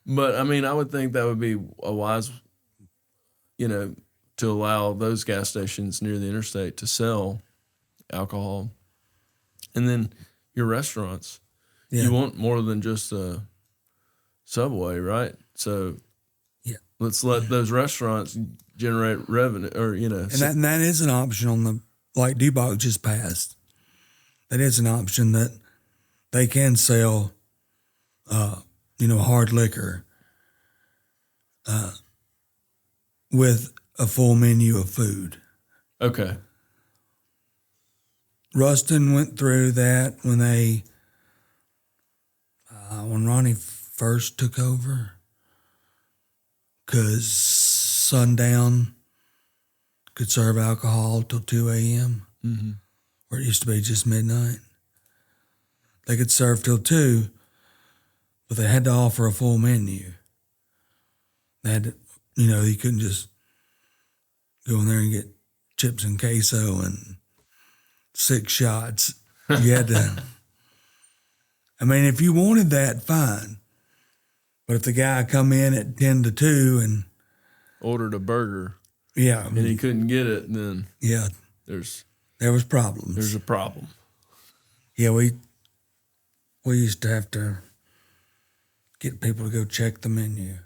But I mean, I would think that would be a wise, to allow those gas stations near the interstate to sell alcohol. And then your restaurants. Yeah. You want more than just a Subway, right? So Yeah. let's let those restaurants generate revenue, or And that is an option on the, like Dubach just passed. That is an option that they can sell, hard liquor with a full menu of food. Okay. Ruston went through that when when Ronnie first took over, because Sundown could serve alcohol till 2 a.m., where it used to be just midnight. They could serve till 2, but they had to offer a full menu. They had to, you couldn't just go in there and get chips and queso and 6 shots. You had to. I mean, if you wanted that, fine. But if the guy come in at 10 to 2 and Ordered a burger yeah, and he couldn't get it, then yeah, there was problems. there's a problem. Yeah, we used to have to get people to go check the menu.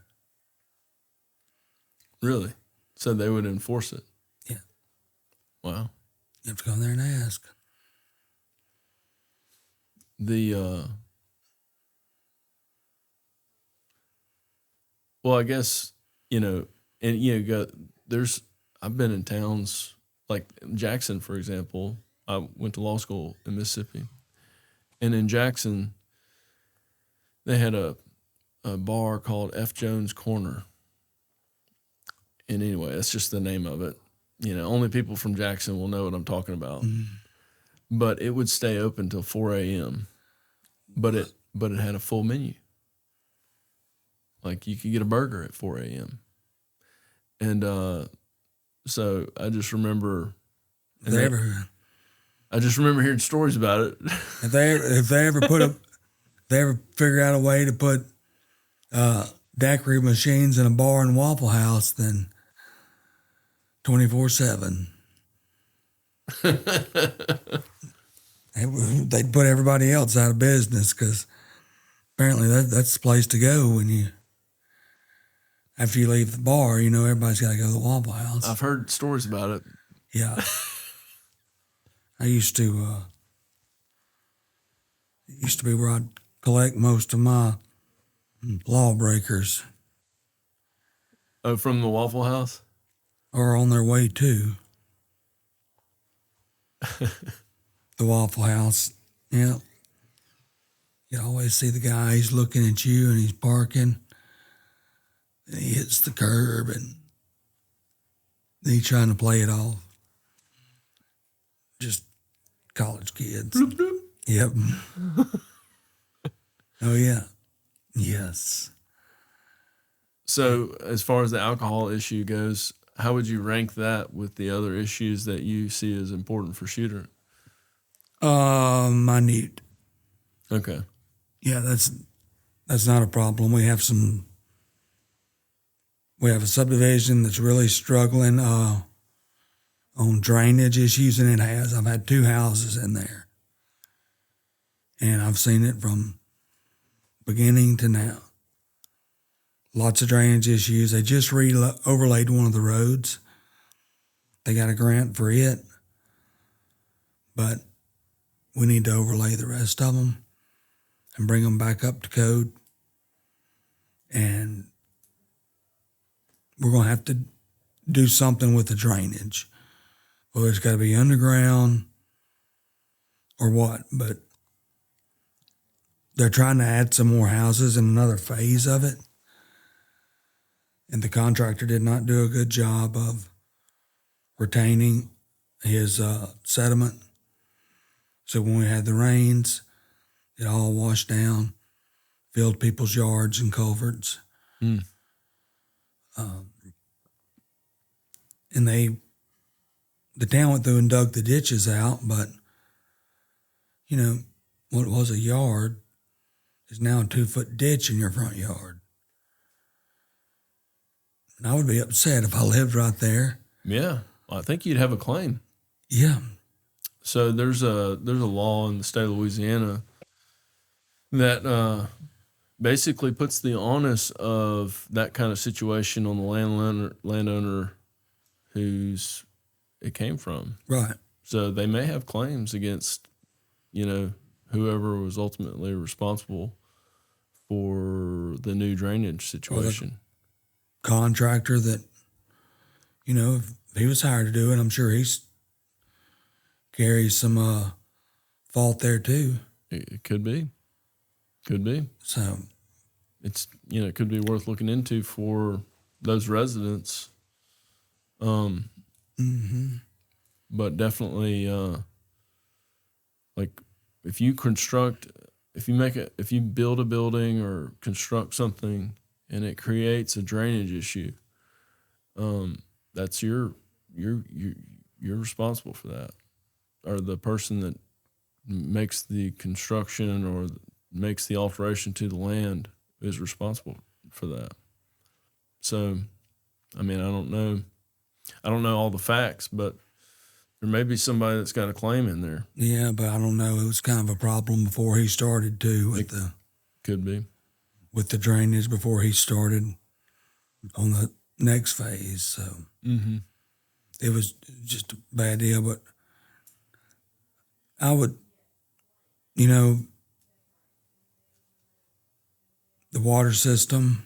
Really? So they would enforce it. Yeah. Wow. You have to go in there and ask. Well, I guess, I've been in towns like Jackson, for example. I went to law school in Mississippi. And in Jackson, they had a bar called F. Jones Corner. And anyway, that's just the name of it. Only people from Jackson will know what I'm talking about. But it would stay open till 4 a.m. But it had a full menu. Like you could get a burger at 4 a.m. And so I just remember, hearing stories about it. If they ever figure out a way to put daiquiri machines in a bar and Waffle House, then 24/7. They'd put everybody else out of business, because apparently that's the place to go after you leave the bar. Everybody's got to go to the Waffle House. I've heard stories about it. Yeah. I used to it used to be where I'd collect most of my lawbreakers, Oh, from the Waffle House? or on their way to the Waffle House. Yeah. You always see the guy, he's looking at you and he's parking, and he hits the curb, and then he's trying to play it off. Just college kids. Bloop, bloop. Yep. Oh, yeah. Yes. So as far as the alcohol issue goes, how would you rank that with the other issues that you see as important for Choudrant? Minute. Okay. Yeah, that's not a problem. We have a subdivision that's really struggling on drainage issues, and I've had 2 houses in there, and I've seen it from beginning to now. Lots of drainage issues. They just overlaid one of the roads. They got a grant for it, but we need to overlay the rest of them and bring them back up to code. And we're going to have to do something with the drainage. whether it's got to be underground or what, but they're trying to add some more houses in another phase of it. And the contractor did not do a good job of retaining his sediment. So when we had the rains, it all washed down, filled people's yards and culverts. Mm. And the town went through and dug the ditches out, but, you know, what was a yard is now a 2-foot ditch in your front yard. And I would be upset if I lived right there. Yeah, well, I think you'd have a claim. Yeah. So there's a law in the state of Louisiana that basically puts the onus of that kind of situation on the landowner who's it came from. Right. So they may have claims against, whoever was ultimately responsible for the new drainage situation. Contractor that, if he was hired to do it, I'm sure he's carries some fault there too. It could be. Could be. So It's, it could be worth looking into for those residents. But definitely, like if you build a building or construct something and it creates a drainage issue, that's you're responsible for that, or the person that makes the construction or makes the alteration to the land is responsible for that. So, I mean, I don't know all the facts, but there may be somebody that's got a claim in there. yeah, but I don't know. It was kind of a problem before he started too Could be. with the drainage before he started on the next phase. So it was just a bad deal. But I would, the water system's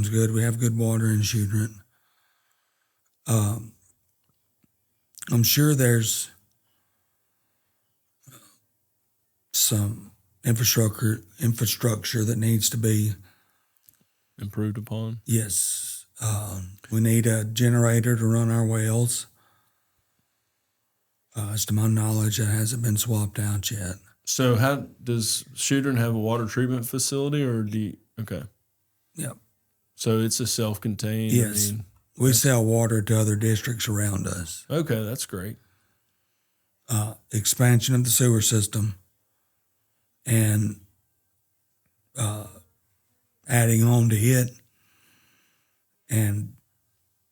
good. We have good water in Choudrant. I'm sure there's some infrastructure that needs to be Improved upon. Yes. We need a generator to run our wells. As to my knowledge, it hasn't been swapped out yet. So how does Choudrant have a water treatment facility, or okay. Yep. So it's a self-contained. Yes. We sell water to other districts around us. Okay, that's great. Expansion of the sewer system and adding on to it. And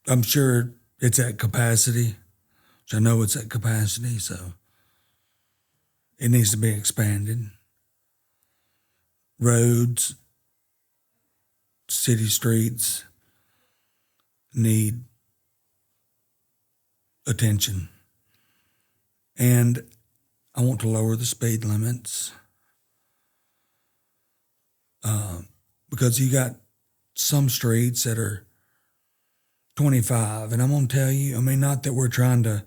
I'm sure it's at capacity, which I know it's at capacity, so it needs to be expanded. Roads, city streets need attention. And I want to lower the speed limits because you got some streets that are 25. And I'm going to tell you, not that we're trying to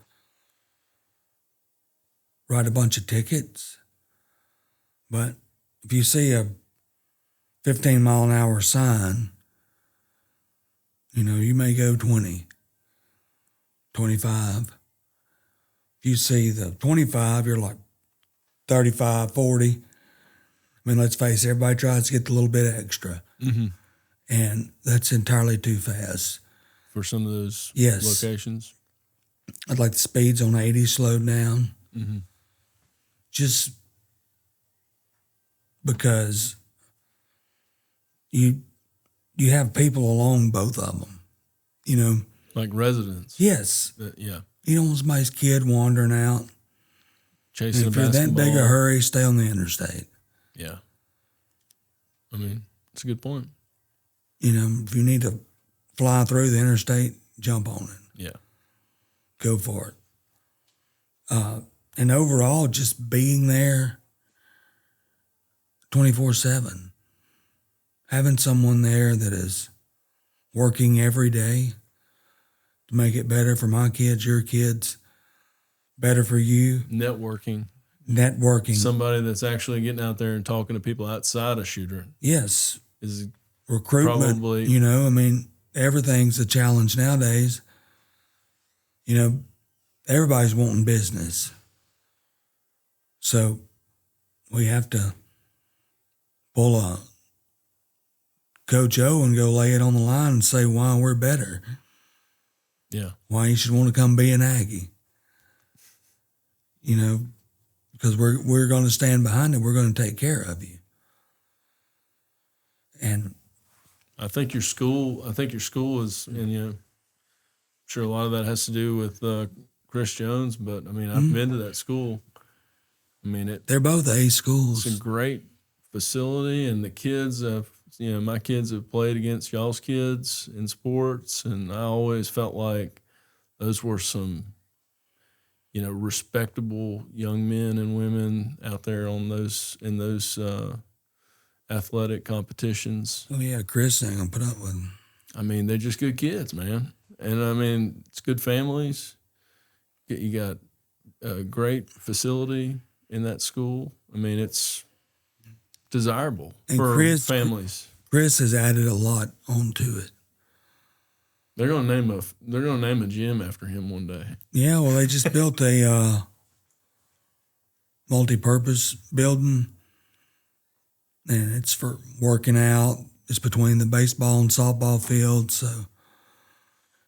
write a bunch of tickets, but if you see a 15-mile-an-hour sign, you may go 20, 25. If you see the 25, you're like 35, 40. Let's face it, everybody tries to get the little bit extra. Mm-hmm. And that's entirely too fast. For some of those Yes. locations? I'd like the speeds on 80 slowed down. Mm-hmm. Just because you have people along both of them, Like residents? Yes. Yeah. You don't want somebody's kid wandering out. Chasing And if a you're basketball. that big a hurry, stay on the interstate. Yeah. It's a good point. If you need to fly through the interstate, jump on it. Yeah. Go for it. And overall, just being there 24/7, having someone there that is working every day to make it better for my kids, your kids, better for you. Networking. Somebody that's actually getting out there and talking to people outside of Choudrant Yes. is Recruitment, probably, everything's a challenge nowadays. Everybody's wanting business. So we have to pull a Coach O and go lay it on the line and say why we're better. yeah. Why you should want to come be an Aggie. Because we're going to stand behind it. We're going to take care of you. And I think your school is, and I'm sure a lot of that has to do with Chris Jones, but I've been to that school. they're both A schools. It's a great facility, and the kids my kids have played against y'all's kids in sports, and I always felt like those were some, respectable young men and women out there in those athletic competitions. Oh, yeah, Chris ain't going to put up with them. They're just good kids, man. And it's good families. You got a great facility in that school. It's desirable for families. Chris has added a lot onto it. They're gonna name a gym after him one day. Yeah, well, they just built a multi-purpose building, and it's for working out. It's between the baseball and softball fields, so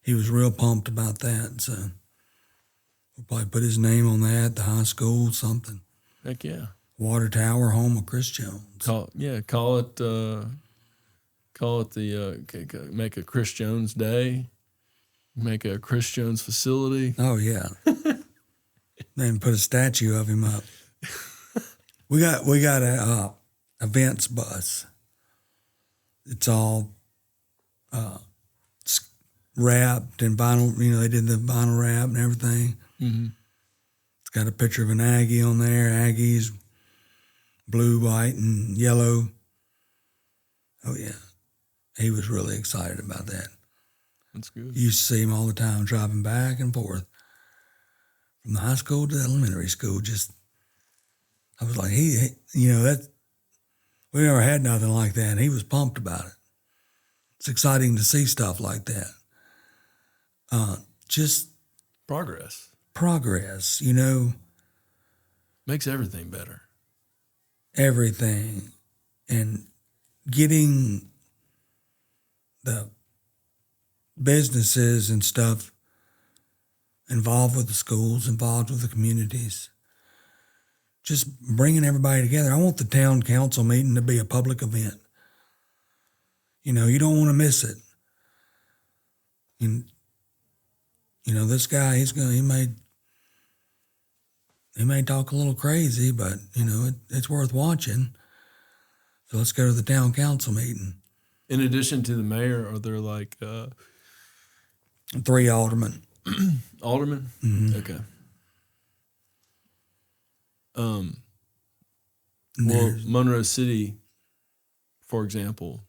he was real pumped about that. So we'll probably put his name on that, the high school, something. Heck yeah. Water Tower, home of Chris Jones. Call it make a Chris Jones day, make a Chris Jones facility. Oh yeah, then put a statue of him up. We got a events bus. It's all wrapped in vinyl. They did the vinyl wrap and everything. Mm-hmm. It's got a picture of an Aggie on there. Aggies, blue, white, and yellow. Oh yeah. He was really excited about that. That's good. You used to see him all the time driving back and forth from the high school to the elementary school. I was like, we never had nothing like that. And he was pumped about it. It's exciting to see stuff like that. Just progress, makes everything better. Everything. And getting the businesses and stuff involved with the schools, involved with the communities, just bringing everybody together. I want the town council meeting to be a public event. You don't want to miss it. And, this guy, he may talk a little crazy, but, it's worth watching. So let's go to the town council meeting. In addition to the mayor, are there 3 aldermen. Aldermen? Mm-hmm. Okay. Monroe City, for example,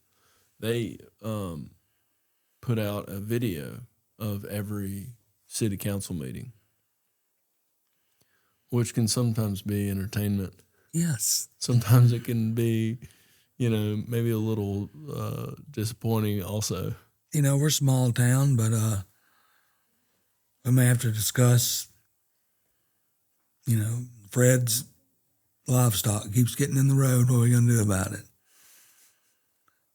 they put out a video of every city council meeting, which can sometimes be entertainment. Yes. Sometimes it can be, maybe a little disappointing also. We're a small town, but we may have to discuss, Fred's livestock keeps getting in the road. What are we going to do about it?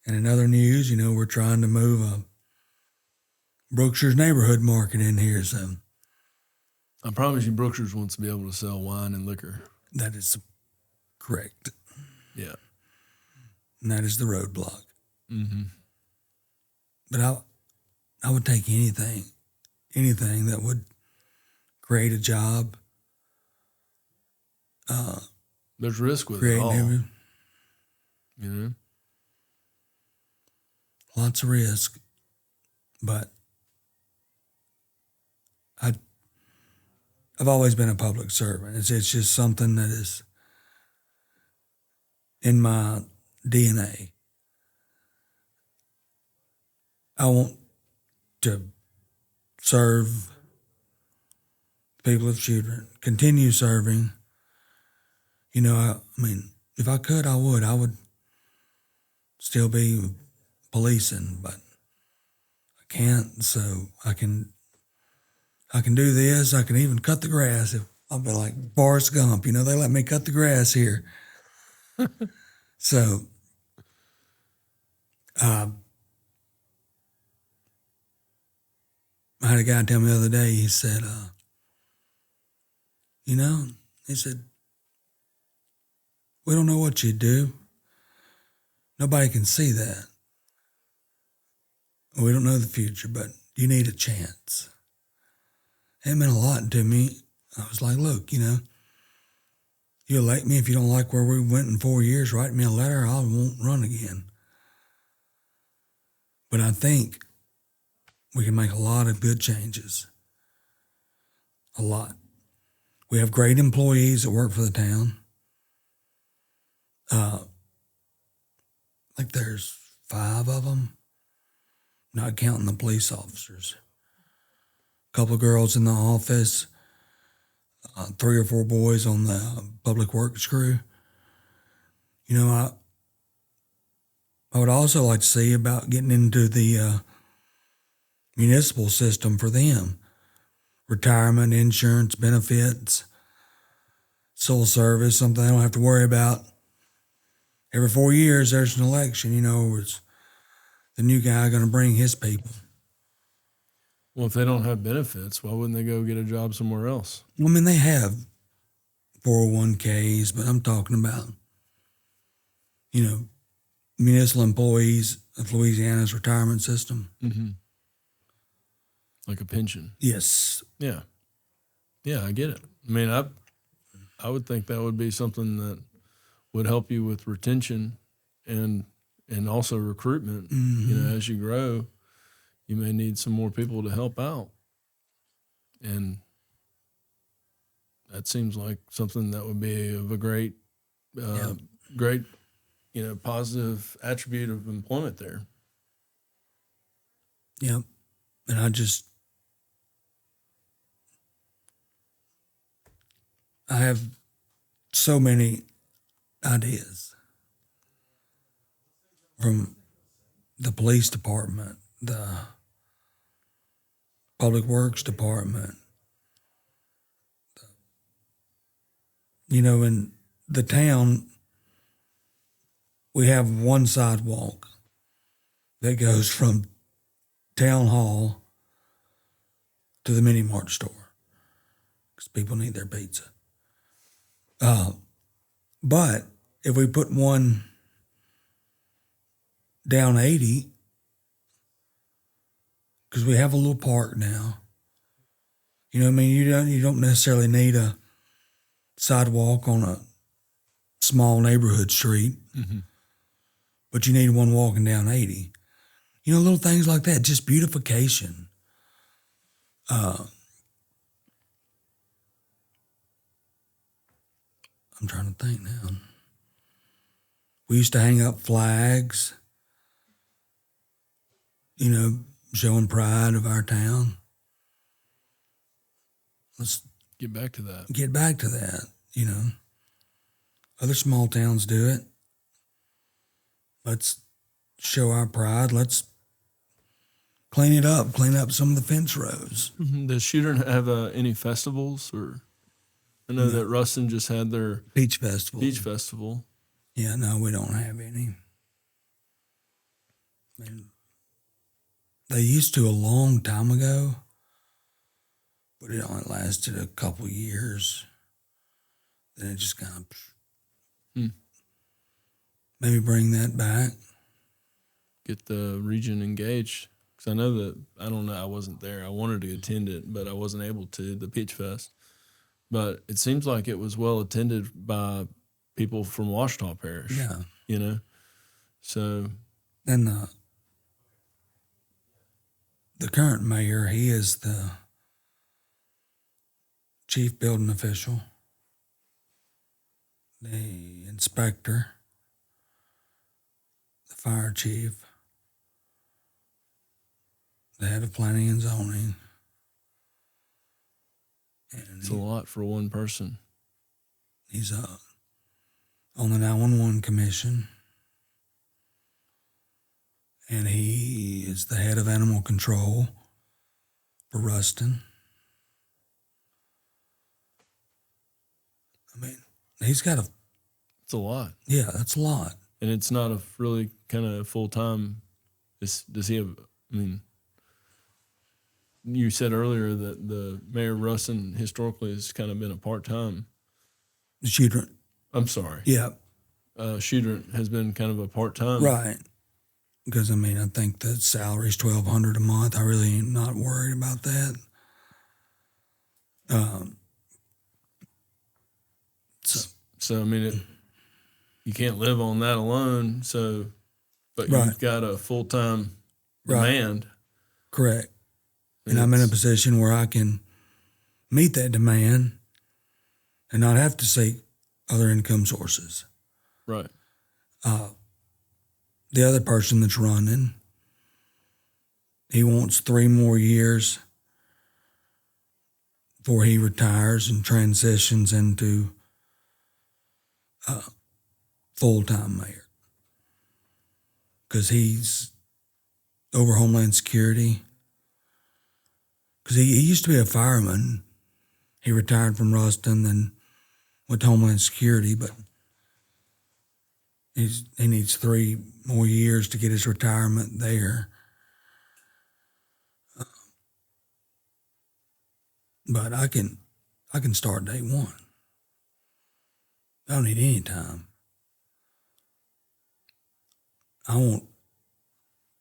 And in other news, we're trying to move a Brookshire's neighborhood market in here. So I promise you, Brookshire's wants to be able to sell wine and liquor. that is correct. Yeah. And that is the roadblock. Mm-hmm. But I would take anything that would create a job. There's risk with it all. Lots of risk. But I've always been a public servant. It's just something that is in my DNA. I want to serve the people of Choudrant, continue serving. You know, I mean, if I could, I would. I would still be policing, but I can't. So I can do this. I can even cut the grass. If I'll be like Forrest Gump, you know, they let me cut the grass here. So, I had a guy tell me the other day. He said, you know, he said, we don't know what you do. Nobody can see that. We don't know the future, but you need a chance. It meant a lot to me. I was like, look, you know, you elect me. If you don't like where we went in 4 years, write me a letter. I won't run again. But I think we can make a lot of good changes. A lot. We have great employees that work for the town. Like there's 5 of them, not counting the police officers. A couple of girls in the office, 3 or 4 boys on the public works crew. You know, I would also like to see about getting into the municipal system for them. Retirement, insurance, benefits, civil service, something they don't have to worry about. Every 4 years, there's an election, you know, is the new guy going to bring his people? Well, if they don't have benefits, why wouldn't they go get a job somewhere else? I mean, they have 401ks, but I'm talking about, you know, municipal employees of Louisiana's retirement system. Mm-hmm. Like a pension. Yes. Yeah. Yeah, I get it. I mean, I would think that would be something that would help you with retention and also recruitment. Mm-hmm. You know, as you grow, you may need some more people to help out. And that seems like something that would be of a great, great, you know, positive attribute of employment there. Yep. And I have so many ideas from the police department, the public works department. You know, in the town, we have one sidewalk that goes from town hall to the mini mart store because people need their pizza. But if we put one down 80, because we have a little park now, you know what I mean? You don't necessarily need a sidewalk on a small neighborhood street, Mm-hmm. but you need one walking down 80. You know, little things like that, just beautification. I'm trying to think now. We used to hang up flags, you know, showing pride of our town. Let's Get back to that. get back to that, you know. Other small towns do it. Let's show our pride. Let's clean it up, clean up some of the fence rows. Mm-hmm. Does Choudrant have any festivals? Or I know that Ruston just had their Beach Festival. beach festival. Yeah, no, we don't have any. I mean, they used to a long time ago, but it only lasted a couple years. Then it just kind of maybe bring that back. Get the region engaged. Because I know that, I don't know, I wasn't there. I wanted to attend it, but I wasn't able to, the Peach Fest. But it seems like it was well attended by people from Washita Parish. Yeah. You know? So. And the current mayor, he is the chief building official, the inspector, the fire chief, the head of planning and zoning, And It's a lot for one person. he's on the 911 commission. And he is the head of animal control for Ruston. I mean, he's got a, It's a lot. yeah, that's a lot. And it's not a really kind of full-time. Does he have, I mean, you said earlier that the mayor of Ruston historically has kind of been a part-time. Choudrant. I'm sorry. Yeah, Choudrant has been kind of a part-time. right. Because, I mean, I think the salary's $1,200 a month. I really am not worried about that. So I mean, you can't live on that alone. So, but Right. you've got a full-time Right. demand. Correct. And I'm in a It's- position where I can meet that demand and not have to seek other income sources. Right. The other person that's running, he wants 3 more years before he retires and transitions into full-time mayor. Because he's over Homeland Security. Because he used to be a fireman. He retired from Ruston and went to Homeland Security, but he needs 3 more years to get his retirement there. But I can start day one. I don't need any time. I want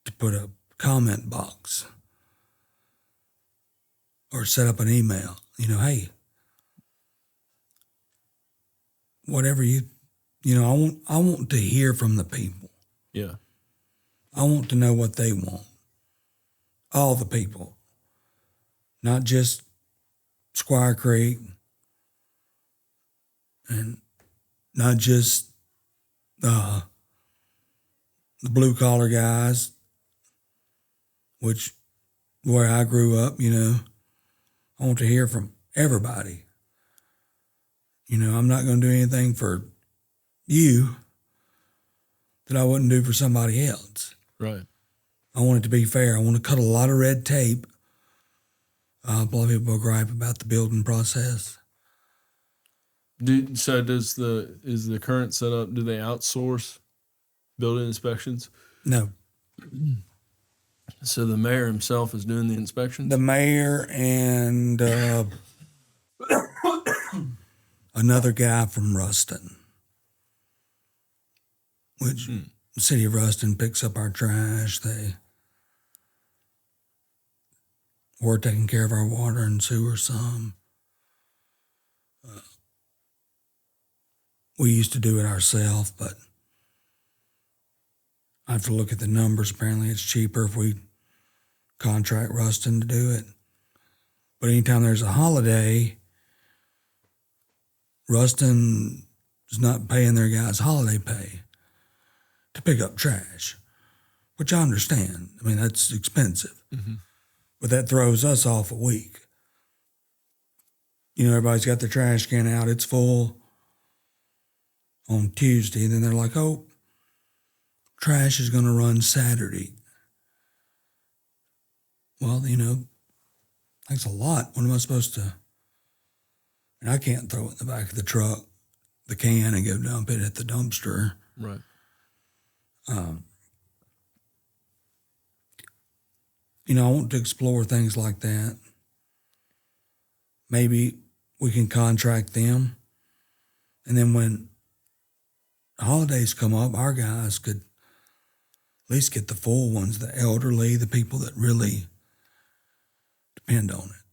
to put a comment box or set up an email. You know, hey, whatever I want to hear from the people. Yeah. I want to know what they want. All the people, not just Squire Creek and not just the blue collar guys, which where I grew up, you know. I want to hear from everybody. You know, I'm not going to do anything for you that I wouldn't do for somebody else. Right. I want it to be fair. I want to cut a lot of red tape. A lot of people gripe about the building process. So is the current setup? Do they outsource building inspections? No, So the mayor himself is doing the inspections. the mayor and another guy from Ruston, which the city of Ruston picks up our trash. We're taking care of our water and sewer some. We used to do it ourselves, but I have to look at the numbers. Apparently it's cheaper if we contract Ruston to do it. But anytime there's a holiday, Ruston is not paying their guys holiday pay to pick up trash, which I understand. I mean, that's expensive. Mm-hmm. But that throws us off a week. You know, everybody's got their trash can out. It's full on Tuesday. And then they're like, oh, trash is going to run Saturday. Well, you know, that's a lot. What am I supposed to? And I can't throw it in the back of the truck, the can, and go dump it at the dumpster. Right. You know, I want to explore things like that. Maybe we can contract them. And then when holidays come up, our guys could at least get the full ones, the elderly, the people that really depend on it.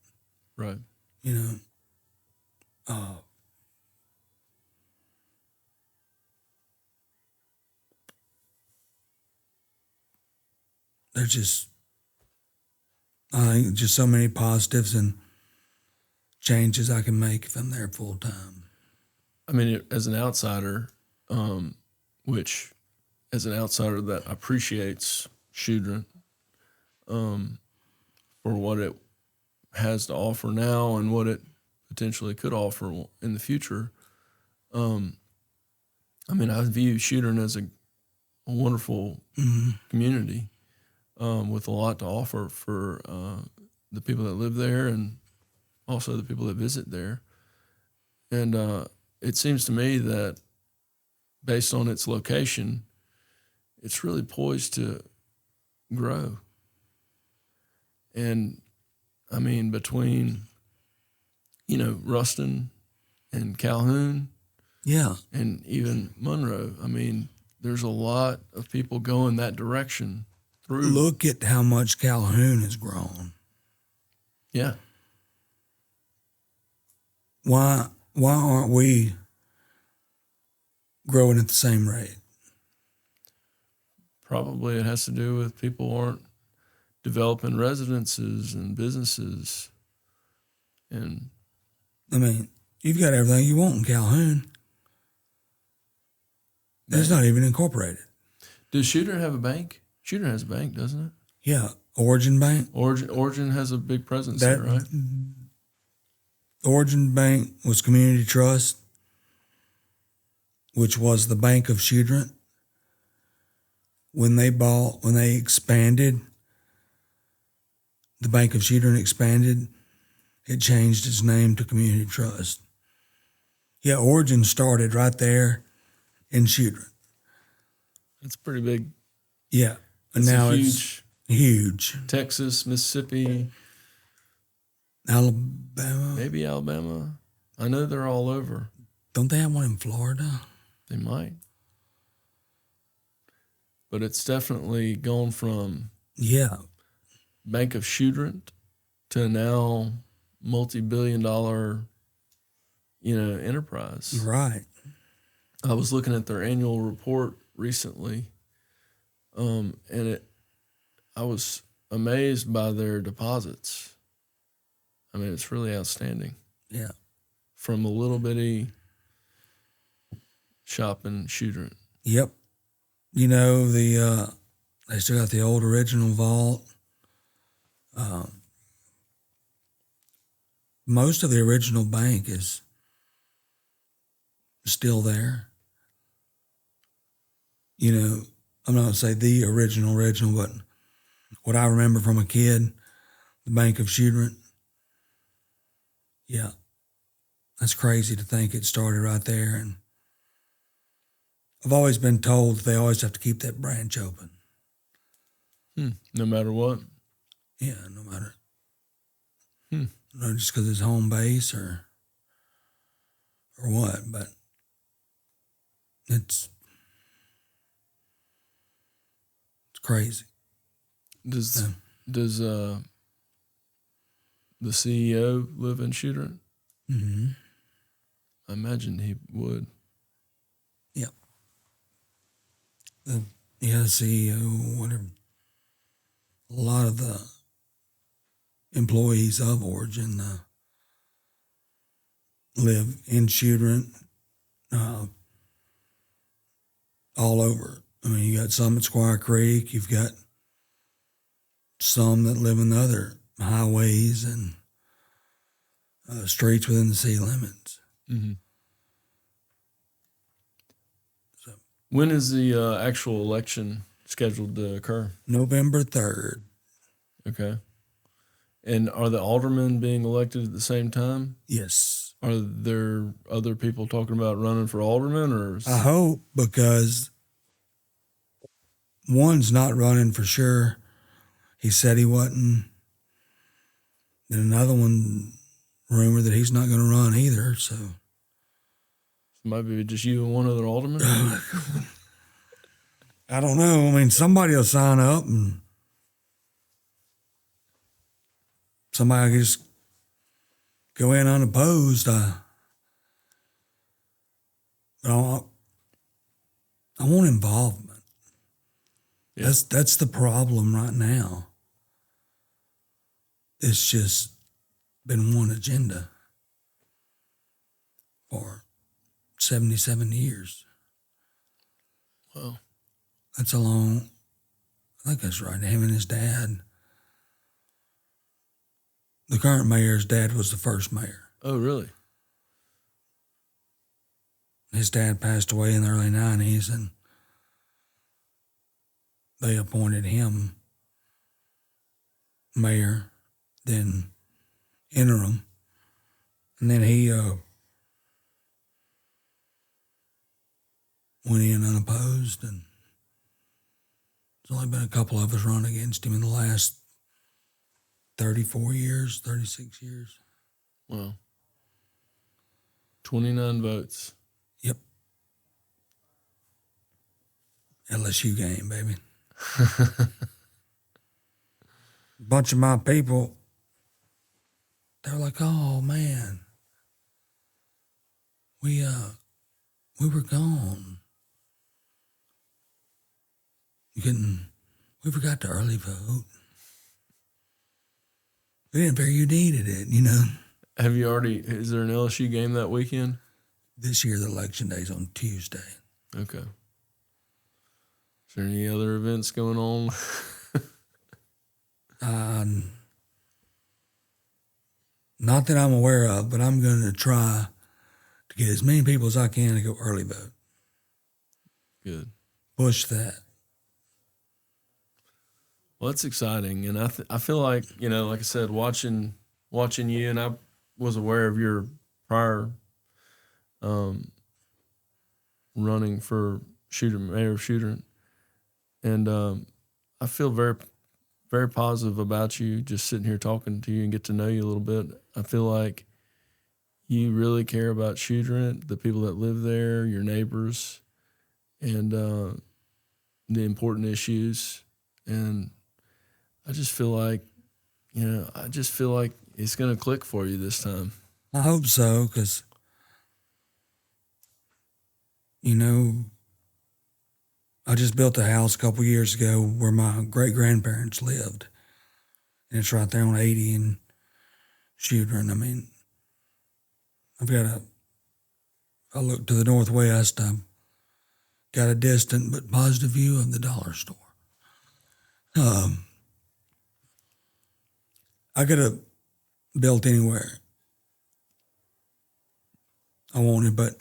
Right. You know, there's just, I think, just so many positives and changes I can make if I'm there full time. I mean, as an outsider, as an outsider that appreciates Choudrant for what it has to offer now and what it potentially could offer in the future. I mean, I view Choudrant as a wonderful community with a lot to offer for the people that live there and also the people that visit there. And it seems to me that based on its location, it's really poised to grow. And I mean, between, Ruston and Calhoun, Yeah. and even Monroe, I mean, there's a lot of people going that direction through. Look at how much Calhoun has grown. Yeah. Why aren't we growing at the same rate? Probably it has to do with people aren't developing residences and businesses. And I mean, you've got everything you want in Calhoun. It's not even incorporated. Does Choudrant have a bank? Choudrant has a bank, doesn't it? Yeah, Origin Bank. Origin has a big presence there, right? Origin Bank was Community Trust, which was the Bank of Choudrant. When they expanded, the Bank of Choudrant expanded, it changed its name to Community Trust. Yeah, Origin started right there in Choudrant. It's pretty big. Yeah, and now it's huge. Texas, Mississippi, Alabama. maybe Alabama. I know they're all over. Don't they have one in Florida? They might. But it's definitely gone from Yeah, Bank of Choudrant to now multi-billion-dollar, enterprise. right. I was looking at their annual report recently, and I was amazed by their deposits. I mean, it's really outstanding. Yeah. From a little bitty shop in Choudrant. Yep. They still got the old original vault. Most of the original bank is still there. I'm not going to say the original, but what I remember from a kid, the Bank of Choudrant. Yeah. That's crazy to think it started right there. And I've always been told they always have to keep that branch open. No matter what. Yeah, no matter. Not just because it's home base or what, but it's crazy. Does the CEO live in Choudrant? Mm-hmm. I imagine he would. Yep. The CEO, whatever. A lot of the employees of Origin live in Choudrant, all over. I mean, you got some at Squire Creek. You've got some that live in the other highways and streets within the city limits. Mm-hmm. So, when is the actual election scheduled to occur? November 3rd. Okay. And are the aldermen being elected at the same time? Yes. Are there other people talking about running for alderman, or? I hope, because one's not running for sure. He said he wasn't. Then another one rumored that he's not going to run either. So Might be just you and one other alderman? I don't know. I mean, somebody will sign up and somebody will just go in unopposed. I want involvement. Yeah. That's the problem right now. It's just been one agenda for 77 years. Wow. That's a long, I think that's right. Him and his dad. The current mayor's dad was the first mayor. Oh, really? His dad passed away in the early 90s, and they appointed him mayor, then interim, and then he went in unopposed, and there's only been a couple of us run against him in the last 34 years, 36 years. Wow. 29 votes. Yep. LSU game, baby. Bunch of my people, they're like, oh man, we were gone. We forgot to early vote. We didn't figure you needed it, you know. Is there an LSU game that weekend? This year, the election day is on Tuesday. Okay. Is there any other events going on? Not that I'm aware of, but I'm going to try to get as many people as I can to go early vote. Good. Push that. Well, that's exciting, and I feel like, you know, like I said, watching you, and I was aware of your prior running for Mayor of Choudrant, and I feel very, very positive about you. Just sitting here talking to you and get to know you a little bit, I feel like you really care about Choudrant, the people that live there, your neighbors, and the important issues, and I just feel like, it's going to click for you this time. I hope so, because, you know, I just built a house a couple years ago where my great-grandparents lived. And it's right there on 80 in Choudrant. I mean, I look to the northwest, I've got a distant but positive view of the dollar store. I could have built anywhere I wanted, but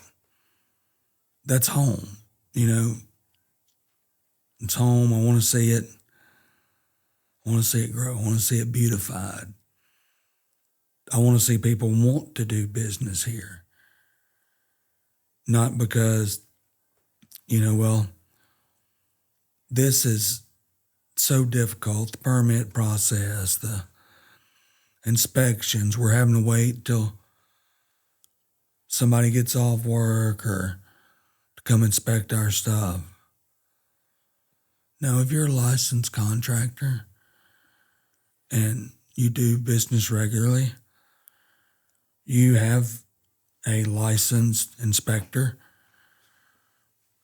that's home, you know. It's home. I want to see it. I want to see it grow. I want to see it beautified. I want to see people want to do business here. Not because, you know, well, this is so difficult, the permit process, the inspections, we're having to wait till somebody gets off work or to come inspect our stuff. Now, if you're a licensed contractor and you do business regularly, you have a licensed inspector,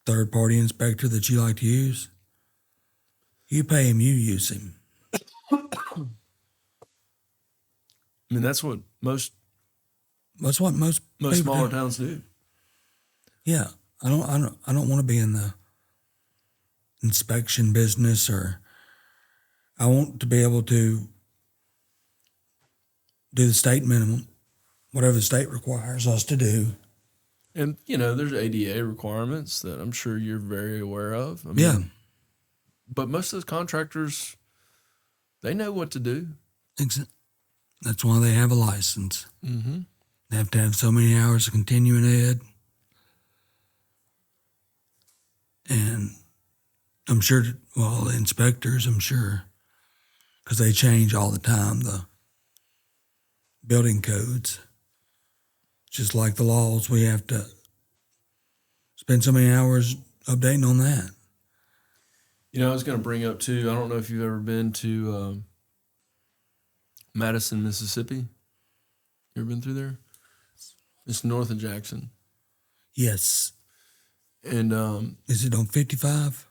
third-party inspector that you like to use. You pay him, you use him. I mean, that's what most Most people smaller do. towns do. Yeah, I don't want to be in the inspection business, or I want to be able to do the state minimum, whatever the state requires us to do. And, you know, there's ADA requirements that I'm sure you're very aware of. I mean, Yeah, but most of those contractors, they know what to do. that's why they have a license. Mm-hmm. They have to have so many hours of continuing ed. And I'm sure, well, the inspectors, I'm sure, because they change all the time, the building codes. Just like the laws, we have to spend so many hours updating on that. You know, I was going to bring up, too, I don't know if you've ever been to Madison, Mississippi. You ever been through there? It's north of Jackson. Yes. And Is it on 55?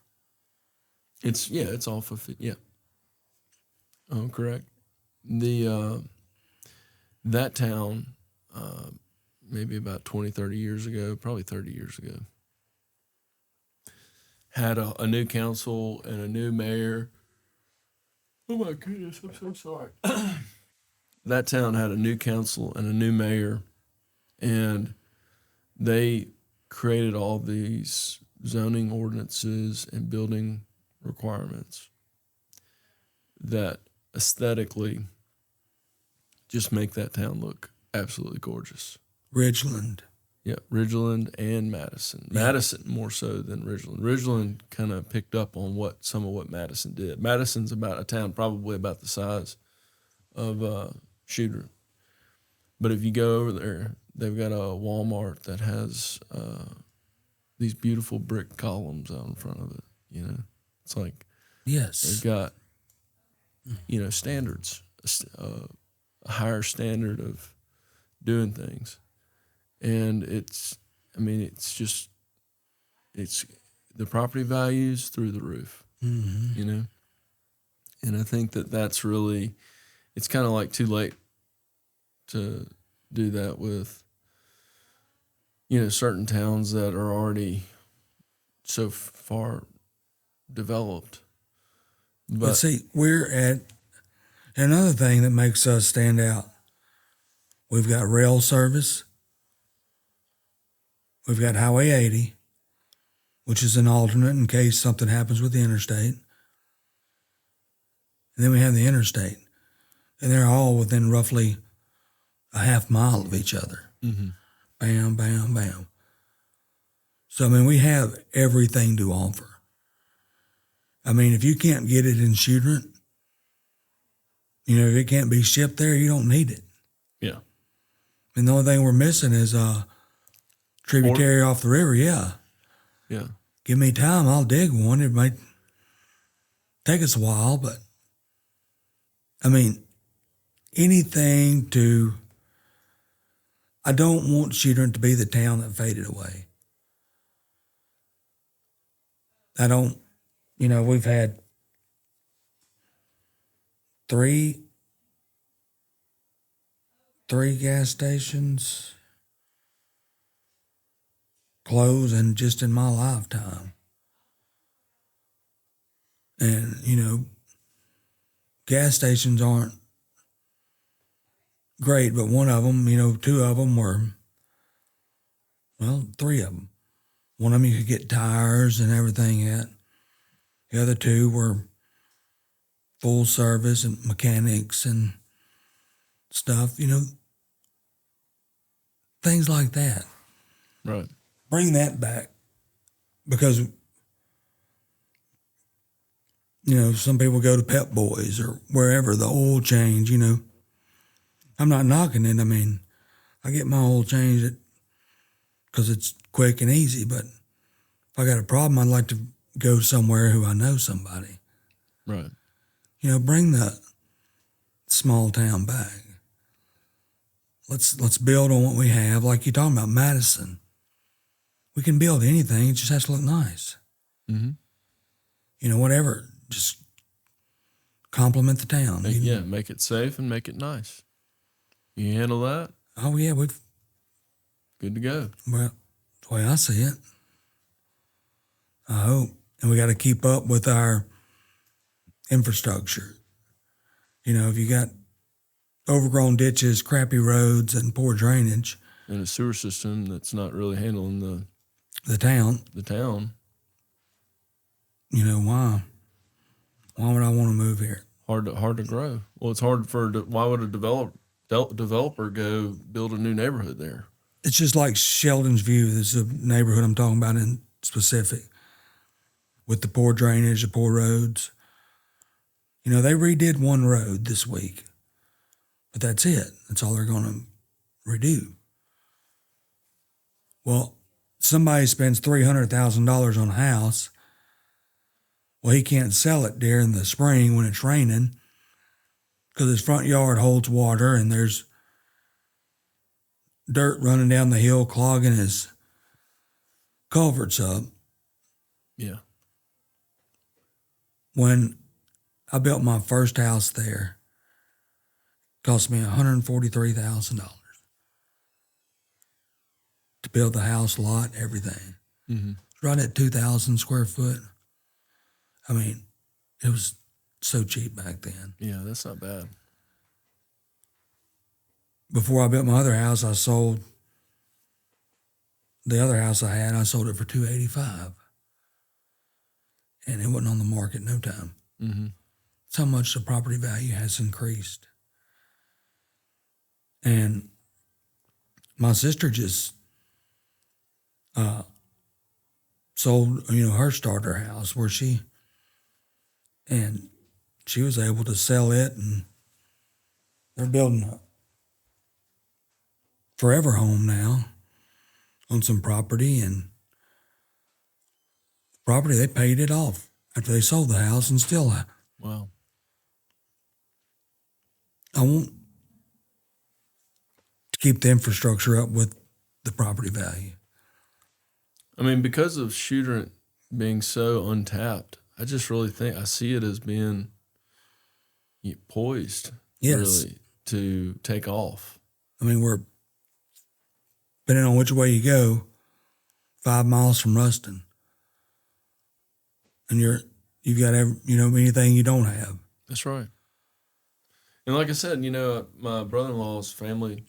it's off of it. Yeah. Oh, correct. The that town, maybe about 20, 30 years ago, probably 30 years ago, had a new council and a new mayor. Oh my goodness, I'm so sorry. That town had a new council and a new mayor, And they created all these zoning ordinances and building requirements that aesthetically just make that town look absolutely gorgeous. Ridgeland. Yeah, Ridgeland and Madison. Yeah. Madison more so than Ridgeland. Ridgeland kind of picked up on some of what Madison did. Madison's about a town probably about the size of Choudrant. But if you go over there, they've got a Walmart that has these beautiful brick columns out in front of it. You know, it's like Yes. they've got, you know, standards, a higher standard of doing things. And it's the property values through the roof, you know? And I think that's really, it's kind of like too late to do that with, you know, certain towns that are already so far developed. But see, we're at another thing that makes us stand out. We've got rail service. We've got Highway 80, which is an alternate in case something happens with the interstate. And then we have the interstate. And they're all within roughly a half mile of each other. Mm-hmm. Bam, bam, bam. So, I mean, we have everything to offer. I mean, if you can't get it in Choudrant, you know, if it can't be shipped there, you don't need it. Yeah. And the only thing we're missing is tributary off the river. Yeah. Give me time, I'll dig one. It might take us a while, but I mean, anything to. I don't want Choudrant to be the town that faded away. I don't, you know, we've had three gas stations close and just in my lifetime. And, you know, gas stations aren't great, but one of them, you know, two of them were, well, three of them. One of them you could get tires and everything at. The other two were full service and mechanics and stuff, you know, things like that. Right. Bring that back because, you know, some people go to Pep Boys or wherever, the oil change, you know. I'm not knocking it. I mean, I get my oil changed because it's quick and easy, but if I got a problem, I'd like to go somewhere who I know somebody. Right. You know, bring the small town back. Let's build on what we have. Like you're talking about Madison. We can build anything. It just has to look nice. Mm-hmm. You know, whatever. Just compliment the town. Make it safe and make it nice. You handle that? Oh, yeah, we've... Good to go. Well, the way I see it. I hope. And we got to keep up with our infrastructure. You know, if you got overgrown ditches, crappy roads, and poor drainage... And a sewer system that's not really handling the town. You know, why? Why would I want to move here? Hard to grow. Well, it's hard why would a developer go build a new neighborhood there? It's just like Sheldon's View. This is a neighborhood I'm talking about in specific. With the poor drainage, the poor roads. You know, they redid one road this week. But that's it. That's all they're going to redo. Well, somebody spends $300,000 on a house. Well, he can't sell it during the spring when it's raining because his front yard holds water and there's dirt running down the hill clogging his culverts up. Yeah. When I built my first house there, it cost me $143,000 to build the house, lot, everything. Mm-hmm. Right at 2,000 square foot. I mean, it was so cheap back then. Yeah, that's not bad. Before I built my other house, I sold the other house I had, I sold it for $285, and it wasn't on the market no time. Mm-hmm. That's how much the property value has increased. And my sister just sold, her starter house and she was able to sell it, and they're building a forever home now on some property, and the property, they paid it off after they sold the house, and still Wow. I want to keep the infrastructure up with the property value. I mean, because of Choudrant being so untapped, I just really think I see it as being poised, Yes. really, to take off. I mean, we're, depending on which way you go, 5 miles from Ruston. And you've got anything you don't have. That's right. And like I said, my brother-in-law's family,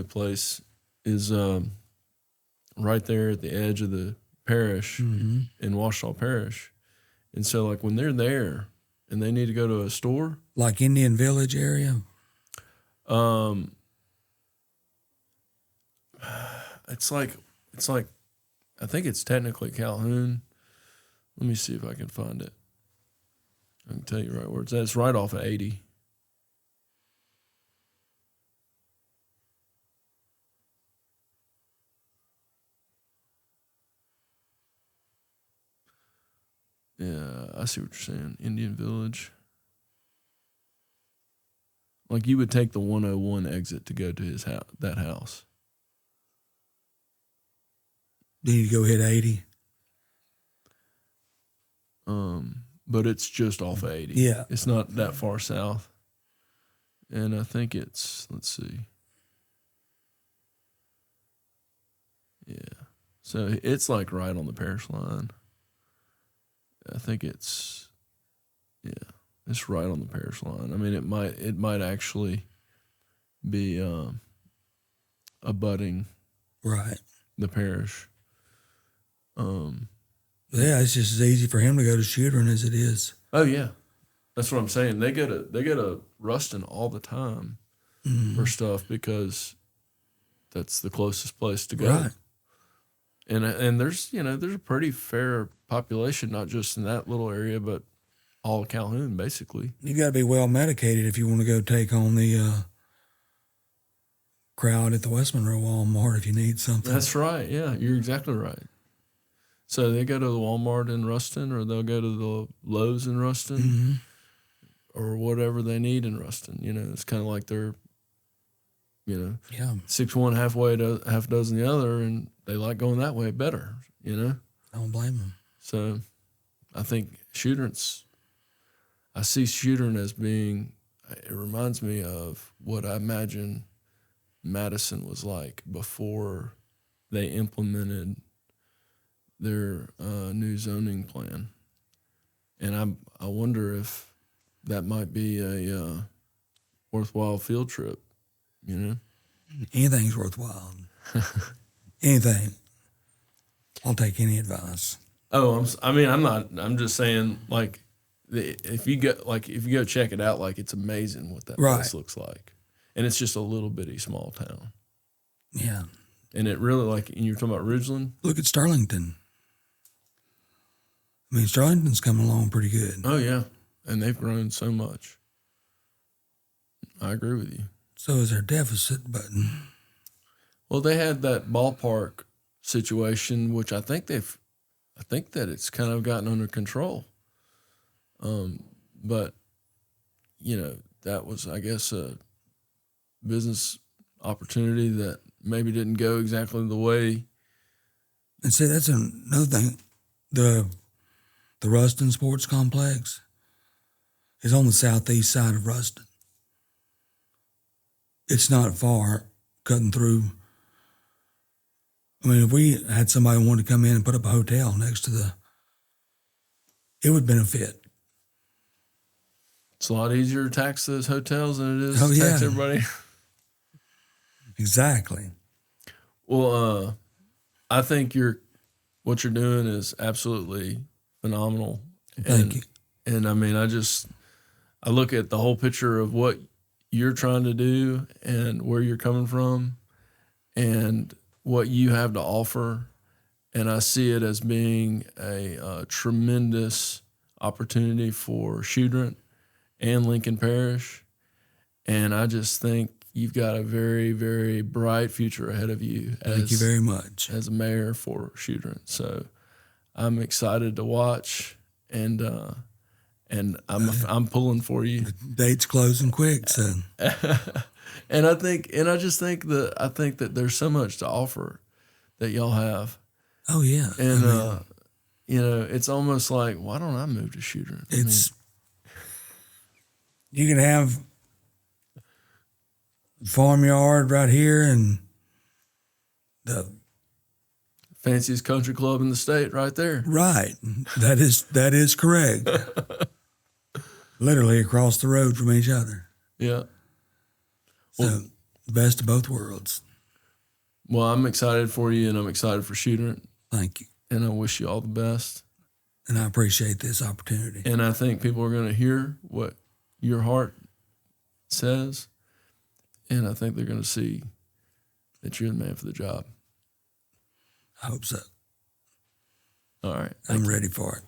place is right there at the edge of the parish in Ouachita Parish. And so, like, when they're there and they need to go to a store, Like Indian Village area? it's like I think it's technically Calhoun. Let me see if I can find it. I can tell you right where it's at. It's right off of 80. Yeah, I see what you're saying. Indian Village. Like, you would take the 101 exit to go to his house, that house. Do you go hit 80? But it's just off of 80. Yeah. It's not that far south. And I think it's, let's see. Yeah. So it's like right on the parish line. I think it's right on the parish line. I mean, it might actually be abutting Right. the parish. Yeah, it's just as easy for him to go to Choudrant as it is. Oh yeah, that's what I'm saying. They go to Ruston all the time for stuff because that's the closest place to go. Right. And there's there's a pretty fair population, not just in that little area, but all of Calhoun basically. You got to be well medicated if you want to go take on the crowd at the West Monroe Walmart if you need something. That's right. Yeah, you're exactly right. So they go to the Walmart in Ruston, or they'll go to the Lowe's in Ruston, or whatever they need in Ruston. It's kind of like they're, Yeah. 6 one halfway to half dozen the other, and they like going that way better. I don't blame them. So I think I see Choudrant as being, it reminds me of what I imagine Madison was like before they implemented their new zoning plan. And I wonder if that might be a worthwhile field trip, Anything's worthwhile. Anything. I'll take any advice. Oh, I'm just saying, like, if you go check it out, like, it's amazing what that place looks like. And it's just a little bitty small town. Yeah. And it really, like, and you're talking about Ridgeland? Look at Sterlington. I mean, Sterlington's coming along pretty good. Oh, yeah. And they've grown so much. I agree with you. So is their deficit, but... Well, they had that ballpark situation, which I think that it's kind of gotten under control. But, that was, I guess, a business opportunity that maybe didn't go exactly the way. And see, that's another thing. The Ruston Sports Complex is on the southeast side of Ruston. It's not far cutting through. I mean, if we had somebody who wanted to come in and put up a hotel next to it would benefit. It's a lot easier to tax those hotels than it is Oh, to tax yeah. everybody. Exactly. Well, I think what you're doing is absolutely phenomenal. Thank you. And I mean, I look at the whole picture of what you're trying to do and where you're coming from and what you have to offer. And I see it as being a tremendous opportunity for Choudrant and Lincoln Parish. And I just think you've got a very, very bright future ahead of you. Thank you very much. As a mayor for Choudrant. So I'm excited to watch, and I'm pulling for you. Date's closing quick, so And I just think that there's so much to offer that y'all have. oh yeah. And I mean, you know, it's almost like, why don't I move to Choudrant? it's you can have a farmyard right here and the Fanciest country club in the state right there. right. That is correct. Literally across the road from each other. Yeah. So the best of both worlds. Well, I'm excited for you, and I'm excited for Choudrant, Thank you. and I wish you all the best. And I appreciate this opportunity. And I think people are going to hear what your heart says, and I think they're going to see that you're the man for the job. I hope so. All right. I'm ready for it.